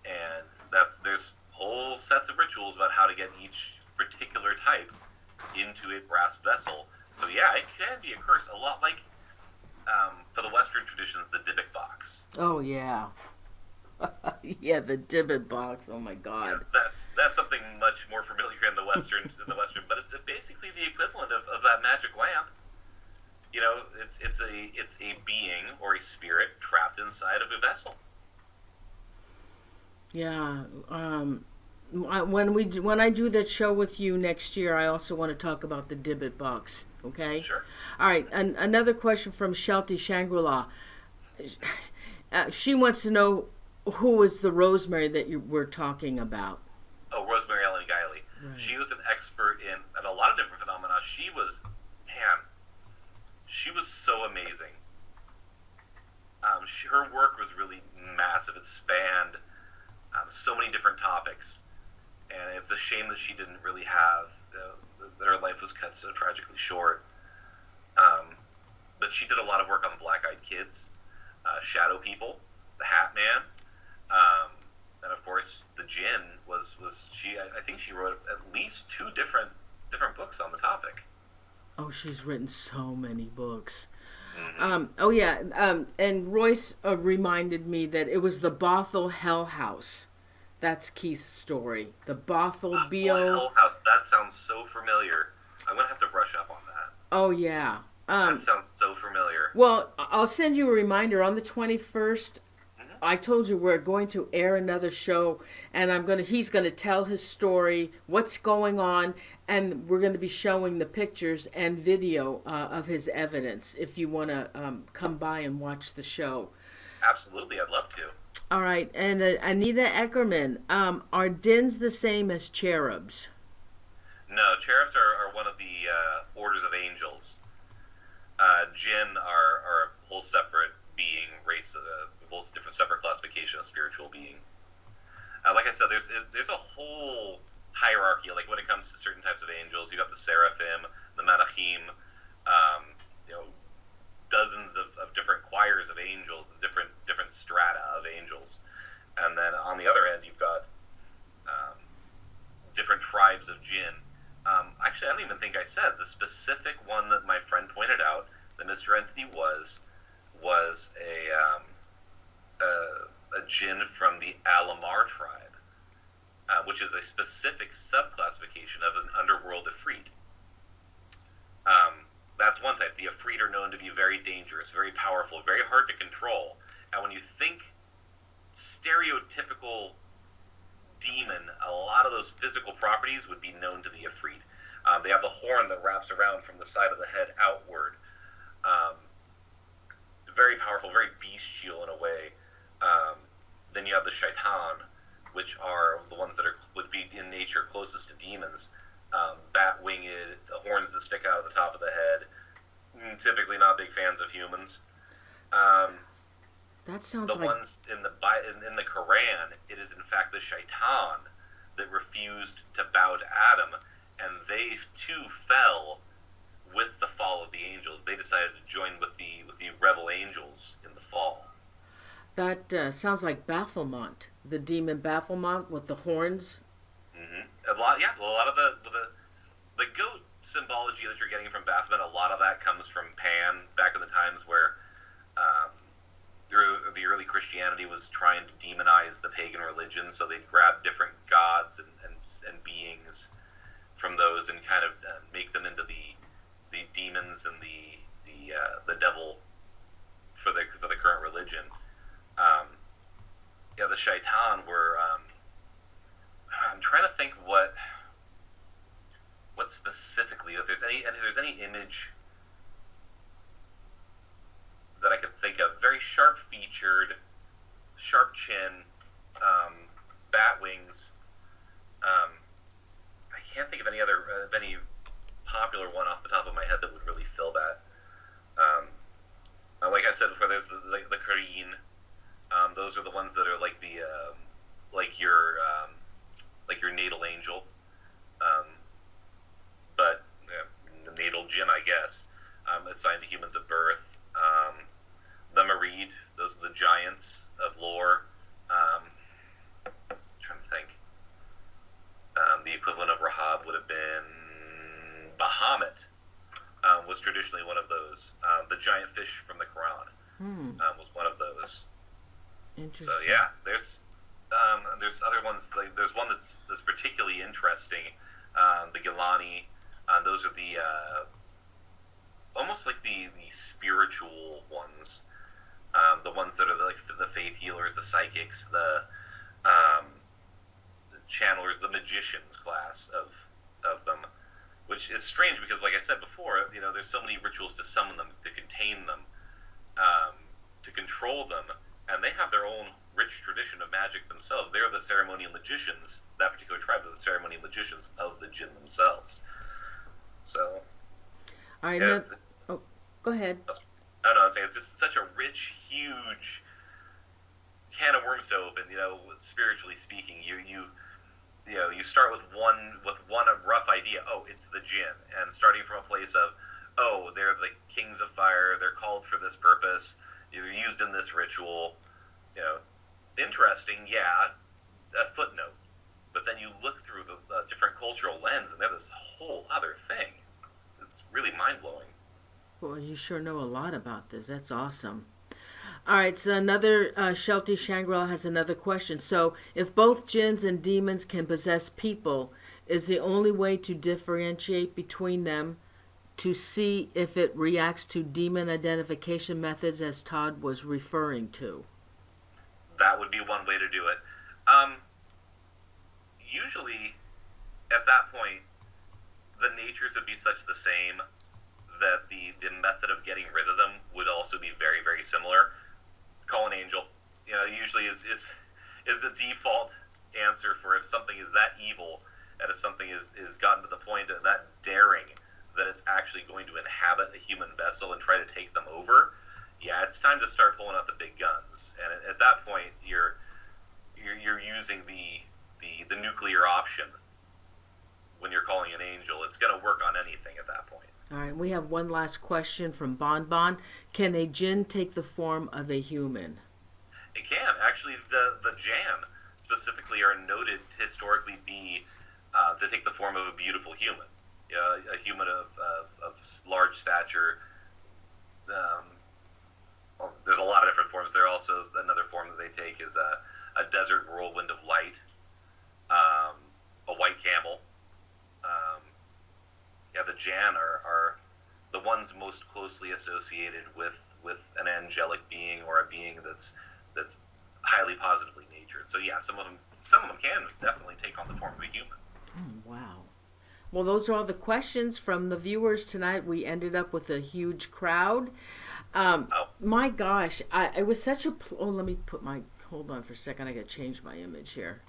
and there's whole sets of rituals about how to get each particular type into a brass vessel. So yeah, it can be a curse, a lot like for the Western traditions, the Dybbuk box. Oh yeah. Yeah, the Dybbuk box. Oh my God. Yeah, that's something much more familiar in the Western, but it's basically the equivalent of that magic lamp. It's a being or a spirit trapped inside of a vessel. Yeah. When I do that show with you next year, I also want to talk about the Dybbuk box. Okay. Sure. All right. Another question from Shelty Shangri-La. She wants to know who was the Rosemary that you were talking about. Oh, Rosemary Ellen Guiley. Right. She was an expert in a lot of different phenomena. She was so amazing. Her work was really massive. It spanned so many different topics, and it's a shame that she didn't really have that her life was cut so tragically short. But she did a lot of work on the Black-Eyed Kids, Shadow People, the Hat Man, and of course the Jinn was she. I think she wrote at least 2 different books on the topic. Oh, she's written so many books. Mm-hmm. And Royce reminded me that it was the Bothell Hell House. That's Keith's story. The Bothell B.O. Hell House. That sounds so familiar. I'm going to have to brush up on that. Oh, yeah. That sounds so familiar. Well, I'll send you a reminder on the 21st. I told you we're going to air another show, and he's going to tell his story, what's going on, and we're going to be showing the pictures and video of his evidence if you want to come by and watch the show. Absolutely, I'd love to. All right, and Anita Eckerman, are dins the same as cherubs? No, cherubs are one of the orders of angels. Jinn are a whole separate being, race, a whole different separate classification of spiritual being. like I said, there's a whole hierarchy. Like when it comes to certain types of angels, you got the seraphim, the malachim, you know, dozens of different choirs of angels, different strata of angels, and then on the other end you've got different tribes of jinn. Actually, I don't even think I said the specific one that my friend pointed out. The Mr. Entity was a jinn from the Alamar tribe, which is a specific subclassification of an underworld Ifrit. That's one type. The Ifrit are known to be very dangerous, very powerful, very hard to control. And when you think stereotypical demon, a lot of those physical properties would be known to the Ifrit. They have the horn that wraps around from the side of the head outward. Very powerful, very bestial in a way. Then you have the shaitan, which are the ones that would be in nature closest to demons. Bat-winged, the horns that stick out of the top of the head. Typically not big fans of humans. That sounds the ones in the Quran, it is in fact the shaitan that refused to bow to Adam, and they too fell with the fall of the angels. They decided to join with the rebel angels in the fall. That sounds like Baphomet, the demon Baphomet with the horns. Mm-hmm. A lot of the goat symbology that you're getting from Baphomet, a lot of that comes from Pan, back in the times where the early Christianity was trying to demonize the pagan religion, so they'd grab different gods and beings from those and kind of make them into the demons and the devil for the current religion. The shaitan were. I'm trying to think what specifically. If there's any image that I could think of, very sharp featured, sharp chin, bat wings. I can't think of any popular one off the top of my head that would really fill that. Like I said before, there's the Kareen. Those are the ones that are like your natal angel, but the natal jinn, I guess, assigned to humans at birth. The Mareed, those are the giants of lore. Trying to think. The equivalent of Rahab would have been Bahamut. Was traditionally one of those. The giant fish from the Quran was one of those. Interesting. So yeah, there's other ones. Like, there's one that's particularly interesting. The Gilani. Those are the almost like the spiritual ones. The ones that are like the faith healers, the psychics, the channelers, the magicians class of them. Which is strange because, like I said before, there's so many rituals to summon them, to contain them, to control them, and they have their own rich tradition of magic themselves. They are the ceremonial magicians. That particular tribe are the ceremonial magicians of the jinn themselves. So, all right. yeah, Go ahead. I don't know. I'm saying it's just such a rich, huge can of worms to open. Spiritually speaking, you start with one rough idea. Oh, it's the jinn, and starting from a place of, oh, they're the kings of fire. They're called for this purpose. They're used in this ritual. Interesting, yeah, a footnote. But then you look through the different cultural lens, and they're this whole other thing. It's really mind-blowing. Well, you sure know a lot about this. That's awesome. All right, so another, Shelty Shangri-La has another question. So, if both jinns and demons can possess people, is the only way to differentiate between them to see if it reacts to demon identification methods as Todd was referring to? That would be one way to do it. Usually, at that point, the natures would be such the same that the method of getting rid of them would also be very, very similar. Call an angel. Usually is the default answer for if something is that evil and if something is gotten to the point of that daring that it's actually going to inhabit a human vessel and try to take them over. Yeah, it's time to start pulling out the big guns. And at that point, you're you're using the nuclear option when you're calling an angel. It's going to work on anything at that point. All right, we have one last question from Bon Bon. Can a jinn take the form of a human? It can. Actually, the Jan specifically are noted to historically be to take the form of a beautiful human. A human of large stature. There's a lot of different forms. There also, another form that they take is a desert whirlwind of light, a white camel. The Jan are the ones most closely associated with an angelic being, or a being that's highly positively natured. So yeah, some of them can definitely take on the form of a human. Oh, wow. Well, those are all the questions from the viewers tonight. We ended up with a huge crowd. My gosh, it was such a... let me put my... Hold on for a second. I got to change my image here.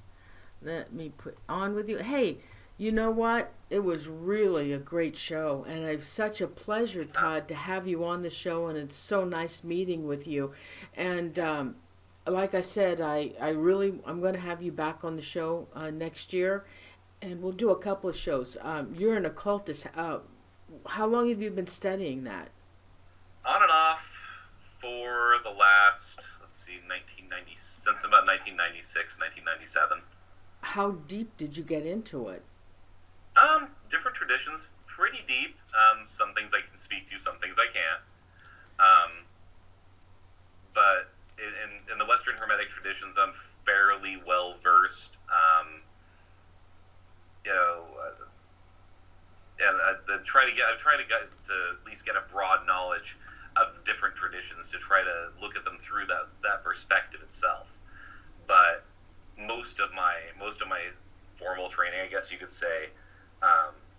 Let me put on with you. Hey, you know what? It was really a great show. And it's such a pleasure, Todd, to have you on the show. And it's so nice meeting with you. And like I said, I'm going to have you back on the show next year. And we'll do a couple of shows. You're an occultist. How long have you been studying that? On and off for the last, since about 1996, 1997. How deep did you get into it? Different traditions, pretty deep. Some things I can speak to, some things I can't. But in the Western Hermetic traditions, I'm fairly well versed. And I've tried to at least get a broad knowledge of different traditions to try to look at them through that perspective itself. But most of my formal training, I guess you could say,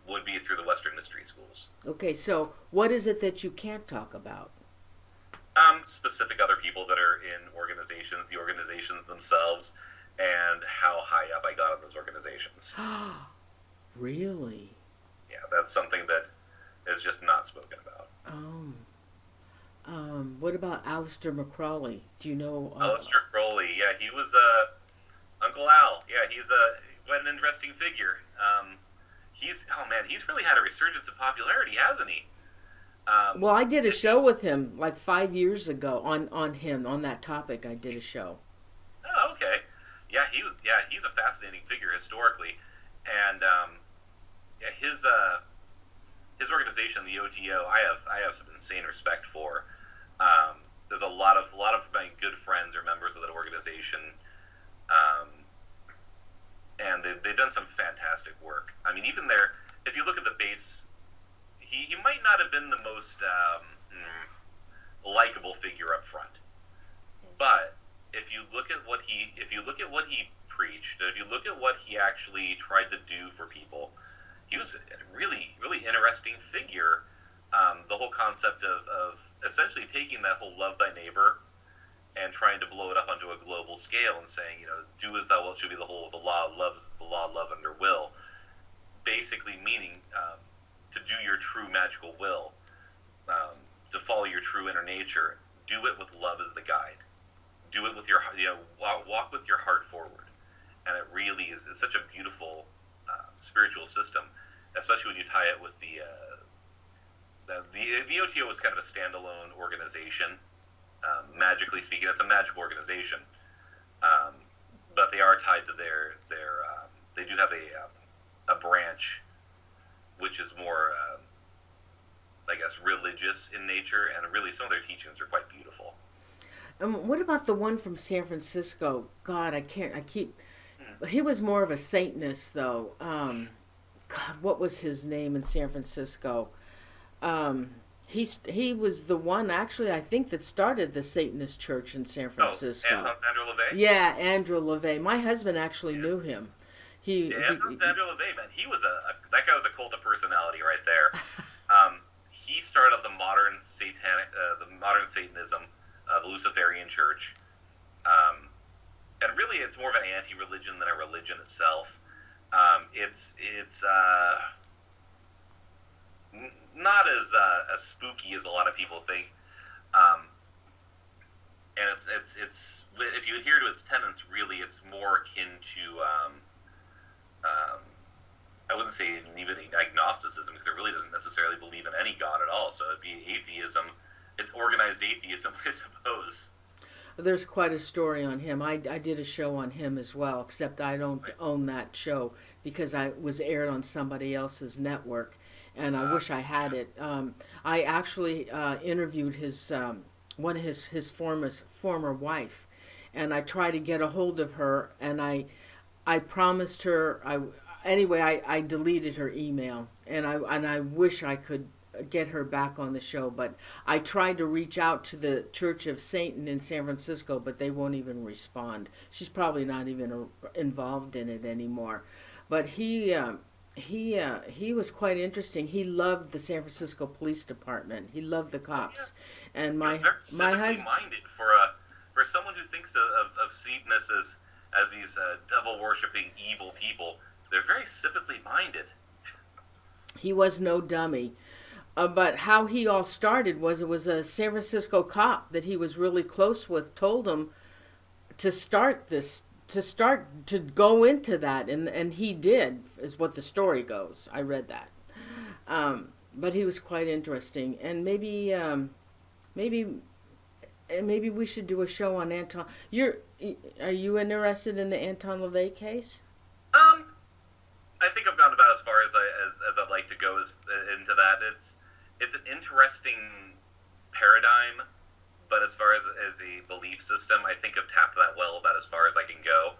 would be through the Western mystery schools. Okay, so what is it that you can't talk about? Specific other people that are in organizations, the organizations themselves, and how high up I got in those organizations. Really? Yeah, that's something that is just not spoken about. What about Aleister McCrawley? Do you know? Aleister Crowley, yeah, he was Uncle Al. Yeah, he's what an interesting figure. He's really had a resurgence of popularity, hasn't he? Well, I did a show with him like 5 years ago on that topic. I did a show. Oh, okay. Yeah, he's a fascinating figure historically, and his organization, the OTO, I have some insane respect for. There's a lot of my good friends are members of that organization, and they've done some fantastic work. I mean, even there, if you look at the base, he might not have been the most likable figure up front, but if you look at what he preached, if you look at what he actually tried to do for people, he was a really, really interesting figure. The whole concept of essentially taking that whole love thy neighbor and trying to blow it up onto a global scale and saying, do as thou wilt should be the whole of the law, love is the law, love under will. Basically meaning to do your true magical will, to follow your true inner nature, do it with love as the guide. Do it with your, walk with your heart forward. And it really is such a beautiful spiritual system, especially when you tie it with the OTO is kind of a standalone organization. Magically speaking, it's a magical organization, but they are tied to their they do have a branch which is more I guess religious in nature, and really some of their teachings are quite beautiful. What about the one from San Francisco? God, he was more of a Satanist, though. God, what was his name in San Francisco? He was the one, actually, I think, that started the Satanist church in San Francisco. Anton Sandro LaVey? Yeah, Andrew LaVey. My husband actually knew him. Anton Sandro LaVey, man, he was that guy was a cult of personality right there. He started the modern Satanism, the Luciferian Church, and really it's more of an anti-religion than a religion itself. It's not as spooky as a lot of people think. and it's if you adhere to its tenets, really, it's more akin to I wouldn't say even agnosticism, because it really doesn't necessarily believe in any god at all. So it'd be atheism. It's organized atheism, I suppose. There's quite a story on him. I did a show on him as well, except I don't own that show because I was aired on somebody else's network, and I wish I had it. I actually interviewed his one of his former wife, and I tried to get a hold of her, and I promised her I deleted her email, and I wish I could get her back on the show, but I tried to reach out to the Church of Satan in San Francisco, but they won't even respond. She's probably not even involved in it anymore. But he was quite interesting. He loved the San Francisco Police Department. He loved the cops, and my husband minded for someone who thinks of Satanists as these devil worshipping evil people. They're very civically minded. He was no dummy. But how he all started was it was a San Francisco cop that he was really close with told him to to go into that, and he did, is what the story goes. I read that. But he was quite interesting, and maybe we should do a show on Anton. Are you interested in the Anton LaVey case? I think I've gone about as far as I'd like to go into that. It's an interesting paradigm, but as far as a belief system, I think I've tapped that well about as far as I can go.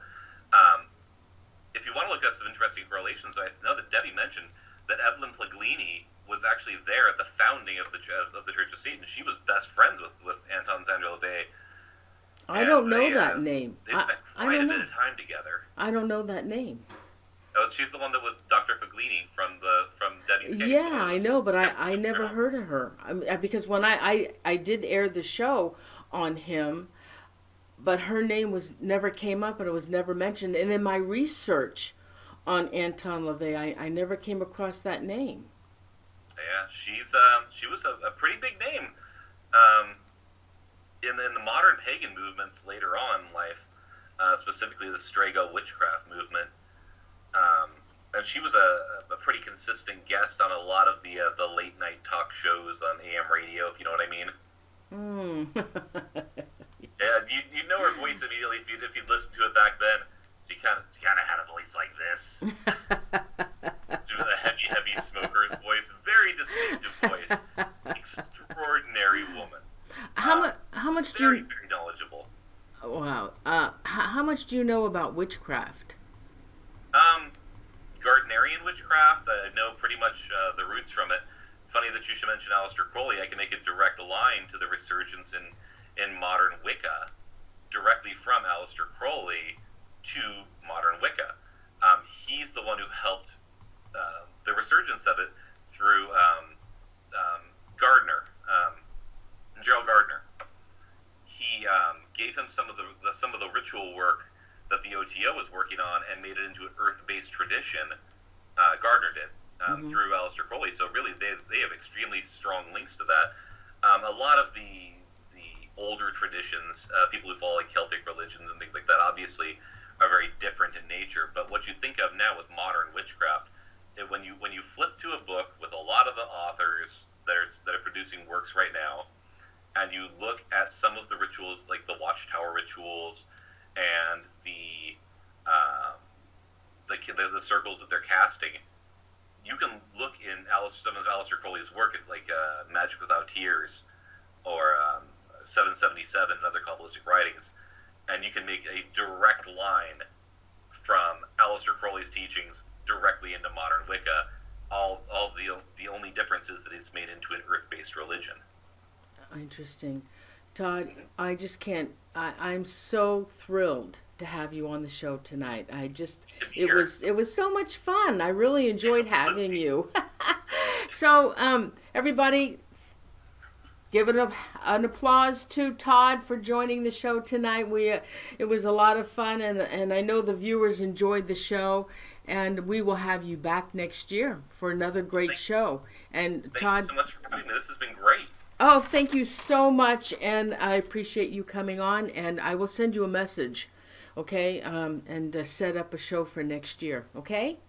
If you want to look up some interesting correlations, I know that Debbie mentioned that Evelyn Puglini was actually there at the founding of the Church of Satan. She was best friends with Anton Sandro LaVey. I don't know that name. They spent quite a bit of time together. I don't know that name. Oh, she's the one that was Dr. Puglini from Debbie's case. Yeah, I know, but I never heard of her. Because when I did air the show on him, but her name never came up and it was never mentioned. And in my research on Anton LaVey, I never came across that name. Yeah, she was a pretty big name in the modern pagan movements later on in life, specifically the Strego witchcraft movement. And she was a pretty consistent guest on a lot of the late night talk shows on AM radio, if you know what I mean. Yeah, you know her voice immediately if you'd listened to it back then. She kind of had a voice like this. She was a heavy smoker's voice, very distinctive voice, extraordinary woman. How much do you? Very knowledgeable. Wow. How much do you know about witchcraft? Gardnerian witchcraft, I know pretty much the roots from it. Funny that you should mention Aleister Crowley. I can make a direct line to the resurgence in modern Wicca, directly from Aleister Crowley to modern Wicca. He's the one who helped the resurgence of it through Gardner, Gerald Gardner. He gave him some of the ritual work that the OTO was working on and made it into an earth-based tradition. Gardner did through Aleister Crowley. So really, they have extremely strong links to that. A lot of the older traditions, people who follow like Celtic religions and things like that, obviously are very different in nature. But what you think of now with modern witchcraft, when you flip to a book with a lot of the authors that are producing works right now, and you look at some of the rituals, like the Watchtower rituals, and the circles that they're casting, you can look in some of Aleister Crowley's work, like Magic Without Tears, or 777 and other Kabbalistic writings, and you can make a direct line from Aleister Crowley's teachings directly into modern Wicca. All the only difference is that it's made into an earth-based religion. Interesting. Todd, I just can't. I'm so thrilled to have you on the show tonight. It was so much fun. I really enjoyed having you. So, everybody, give it an applause to Todd for joining the show tonight. It was a lot of fun, and I know the viewers enjoyed the show. And we will have you back next year for another great show. And Thank Todd, you so much for having me. This has been great. Oh, thank you so much, and I appreciate you coming on, and I will send you a message, okay, and set up a show for next year, okay?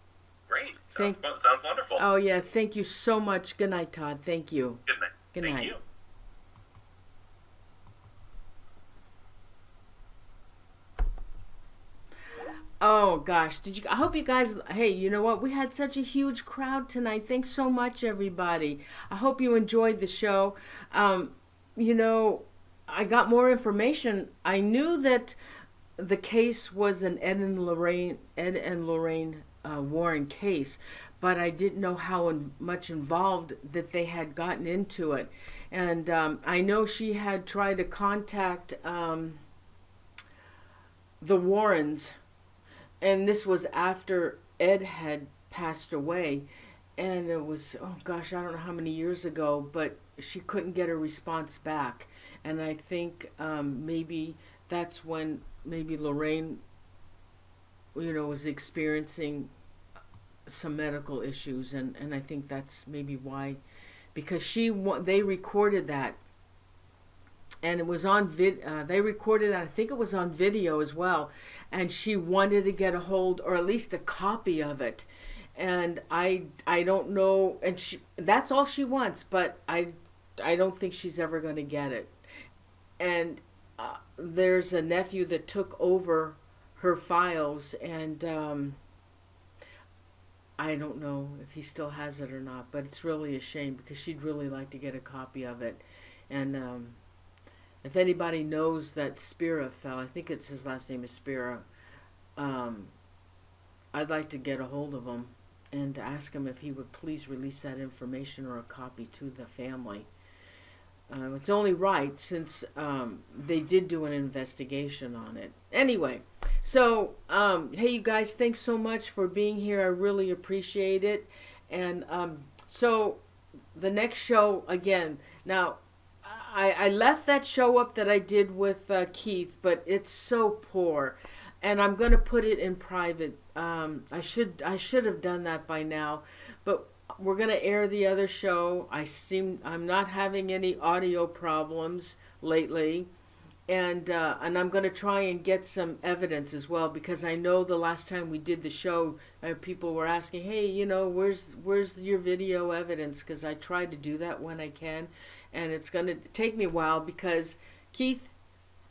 Great. Sounds wonderful. Oh, yeah, thank you so much. Good night, Todd. Thank you. Good night. Good Thank night. you. Oh gosh, I hope you guys, hey, you know what? We had such a huge crowd tonight. Thanks so much, everybody. I hope you enjoyed the show. You know, I got more information. I knew that the case was an Ed and Lorraine Warren case, but I didn't know how much involved that they had gotten into it. And I know she had tried to contact the Warrens, and this was after Ed had passed away, and it was, oh gosh, I don't know how many years ago, but she couldn't get a response back. And I think maybe that's when maybe Lorraine, you know, was experiencing some medical issues, and I think that's maybe why, because they recorded that, and it was on they recorded that, I think it was on video as well, and she wanted to get a hold, or at least a copy of it, and I don't know, and that's all she wants, but I don't think she's ever going to get it. And there's a nephew that took over her files, and I don't know if he still has it or not, but it's really a shame, because she'd really like to get a copy of it. And if anybody knows that Spira fell, I think it's his last name is Spira, I'd like to get a hold of him and ask him if he would please release that information or a copy to the family. It's only right, since they did do an investigation on it. Anyway, so hey, you guys, thanks so much for being here. I really appreciate it. And so the next show, again, now I left that show up that I did with Keith, but it's so poor, and I'm going to put it in private. I should have done that by now, but we're going to air the other show. I'm not having any audio problems lately, and I'm going to try and get some evidence as well, because I know the last time we did the show, people were asking, hey, you know, where's your video evidence? Because I try to do that when I can, and it's going to take me a while, because Keith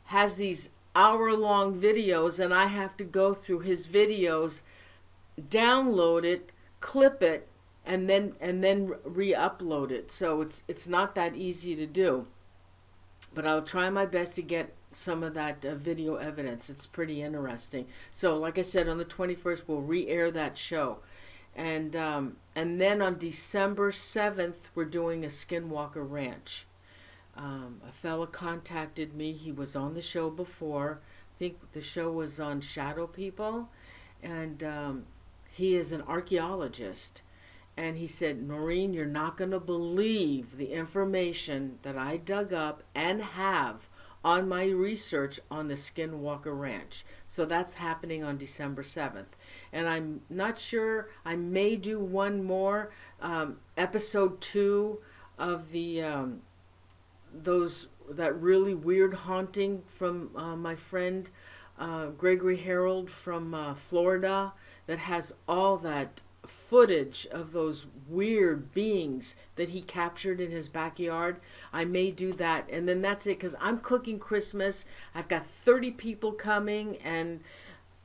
has these hour-long videos, and I have to go through his videos, download it, clip it, and then re-upload it. So it's not that easy to do, but I'll try my best to get some of that video evidence. It's pretty interesting. So like I said, on the 21st we'll re-air that show, and then on December 7th we're doing a Skinwalker Ranch. A fella contacted me. He was on the show before. I think the show was on Shadow People, and he is an archaeologist. And he said, Noreen, you're not going to believe the information that I dug up and have on my research on the Skinwalker Ranch. So that's happening on December 7th. And I'm not sure, I may do one more, episode 2 of that really weird haunting from my friend Gregory Harold from Florida, that has all that footage of those weird beings that he captured in his backyard. I may do that, and then that's it, because I'm cooking Christmas. I've got 30 people coming, and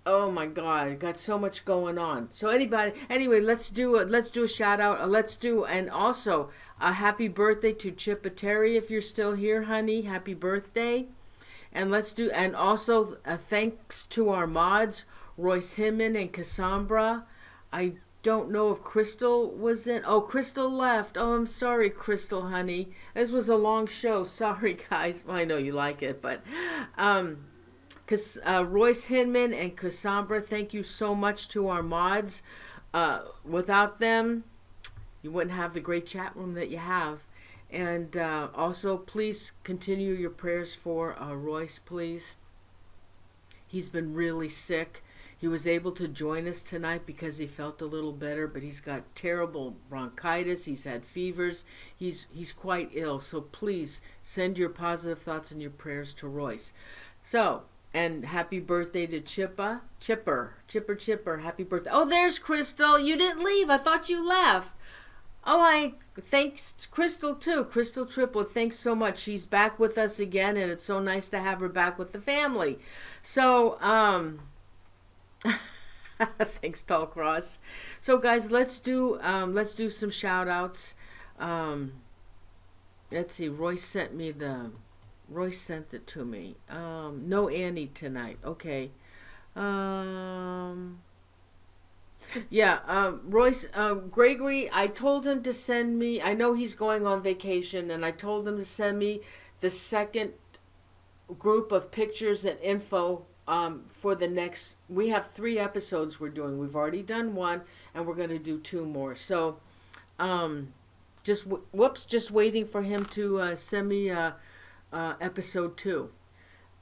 oh my God, I got so much going on. So anyway, let's do a shout out. And also a happy birthday to Chippa if you're still here, honey. Happy birthday. And also thanks to our mods, Royce Hinman and Cassandra. I don't know if Crystal was in. Oh, Crystal left. Oh, I'm sorry, Crystal, honey. This was a long show. Sorry, guys. Well, I know you like it, but Royce Hinman and Cassandra, thank you so much to our mods. Without them, you wouldn't have the great chat room that you have. And also, please continue your prayers for Royce, please. He's been really sick. He was able to join us tonight because he felt a little better, but he's got terrible bronchitis. He's had fevers. He's quite ill. So please send your positive thoughts and your prayers to Royce. So, and happy birthday to Chipper. Happy birthday. Oh, there's Crystal. You didn't leave. I thought you left. Oh, thanks Crystal too. Crystal Triplet, thanks so much. She's back with us again, and it's so nice to have her back with the family. So, thanks, Tall Cross. So, guys, let's do some shout outs. Let's see. Royce sent it to me. No Annie tonight. Okay. Royce, Gregory, I told him to send me, I know he's going on vacation, and I told him to send me the second group of pictures and info for the next, we have 3 episodes we're doing. We've already done 1, and we're going to do 2 more. So, just waiting for him to send me episode 2.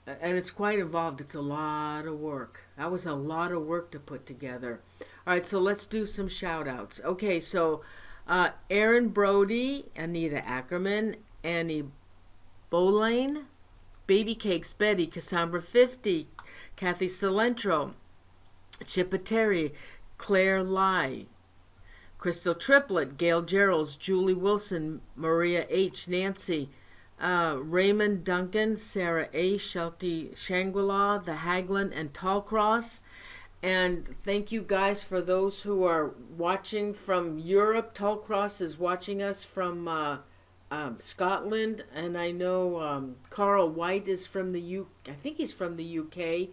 And it's quite involved. It's a lot of work. That was a lot of work to put together. All right, so let's do some shout-outs. Okay, so Aaron Brody, Anita Ackerman, Annie Bolane, Baby Cakes Betty, Cassandra 50, Kathy Cilentro, Chippa Terry, Claire Lai, Crystal Triplet, Gail Geralds, Julie Wilson, Maria H., Nancy, Raymond Duncan, Sarah A., Shelty Shangri-La, The Haglin, and Tallcross. And thank you guys for those who are watching from Europe. Tallcross is watching us from Scotland, and I know Carl White is from the I think he's from the UK.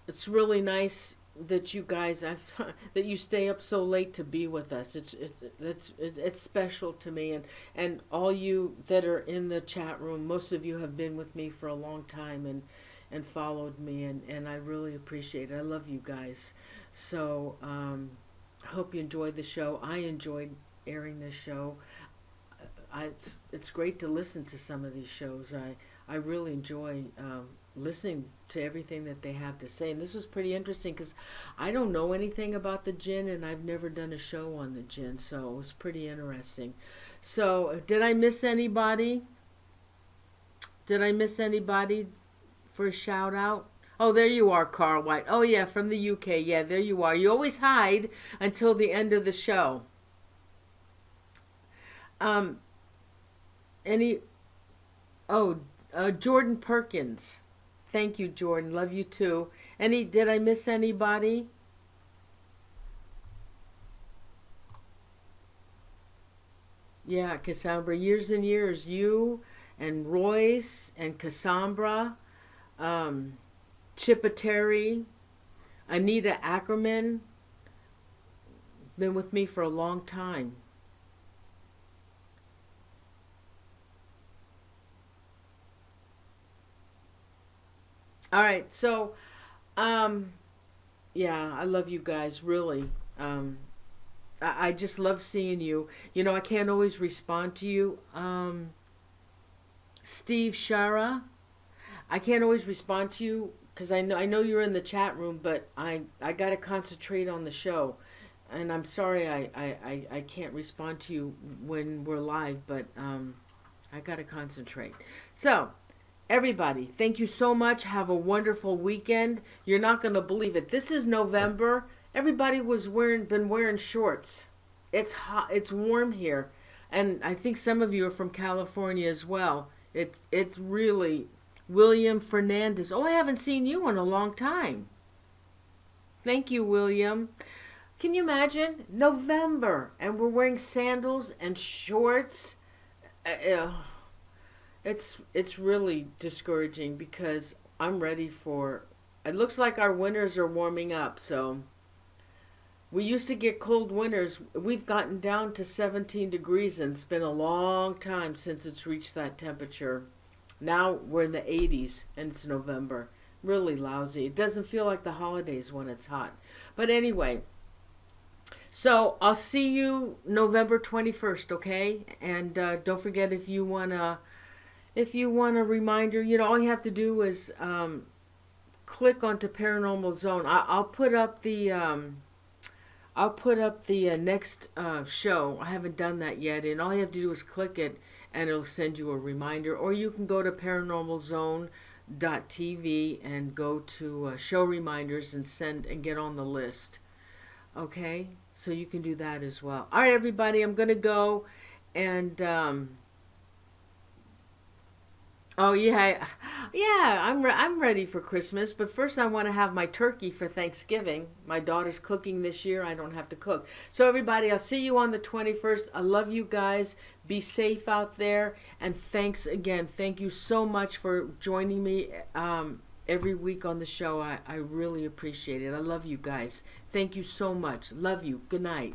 It's really nice that you guys that you stay up so late to be with us. It's special to me, and all you that are in the chat room, most of you have been with me for a long time and followed me, and I really appreciate it. I love you guys. So I hope you enjoyed the show. I enjoyed airing this show. It's great to listen to some of these shows. I really enjoy listening to everything that they have to say, and this was pretty interesting because I don't know anything about the jinn, and I've never done a show on the jinn, so it was pretty interesting. So did I miss anybody for a shout out? Oh, there you are, Carl White. Oh yeah, from the UK. Yeah, there you are. You always hide until the end of the show. Jordan Perkins. Thank you, Jordan. Love you too. Did I miss anybody? Yeah, Cassandra. Years and years. You and Royce and Cassandra, Chippa Terry, Anita Ackerman. Been with me for a long time. All right, so, yeah, I love you guys, really. I just love seeing you. You know, I can't always respond to you. Steve Shara, I can't always respond to you because I know you're in the chat room, but I got to concentrate on the show. And I'm sorry I can't respond to you when we're live, but I got to concentrate. So, everybody, thank you so much. Have a wonderful weekend. You're not going to believe it. This is November. Everybody was been wearing shorts. It's hot. It's warm here. And I think some of you are from California as well. It's really William Fernandez. Oh, I haven't seen you in a long time. Thank you, William. Can you imagine? November, and we're wearing sandals and shorts. It's really discouraging because I'm ready for, it looks like our winters are warming up. So we used to get cold winters. We've gotten down to 17 degrees, and it's been a long time since it's reached that temperature. Now we're in the 80s and it's November. Really lousy. It doesn't feel like the holidays when it's hot. But anyway, so I'll see you November 21st, okay? And don't forget, if you want a reminder, all you have to do is click onto Paranormal Zone. I'll put up the next show. I haven't done that yet, and all you have to do is click it, and it'll send you a reminder. Or you can go to ParanormalZone.tv and go to show reminders and get on the list. Okay, so you can do that as well. All right, everybody, I'm gonna go, and oh yeah, I'm ready for Christmas. But first, I want to have my turkey for Thanksgiving. My daughter's cooking this year. I don't have to cook. So everybody, I'll see you on the 21st. I love you guys. Be safe out there, and thanks again. Thank you so much for joining me every week on the show. I really appreciate it. I love you guys. Thank you so much. Love you. Good night.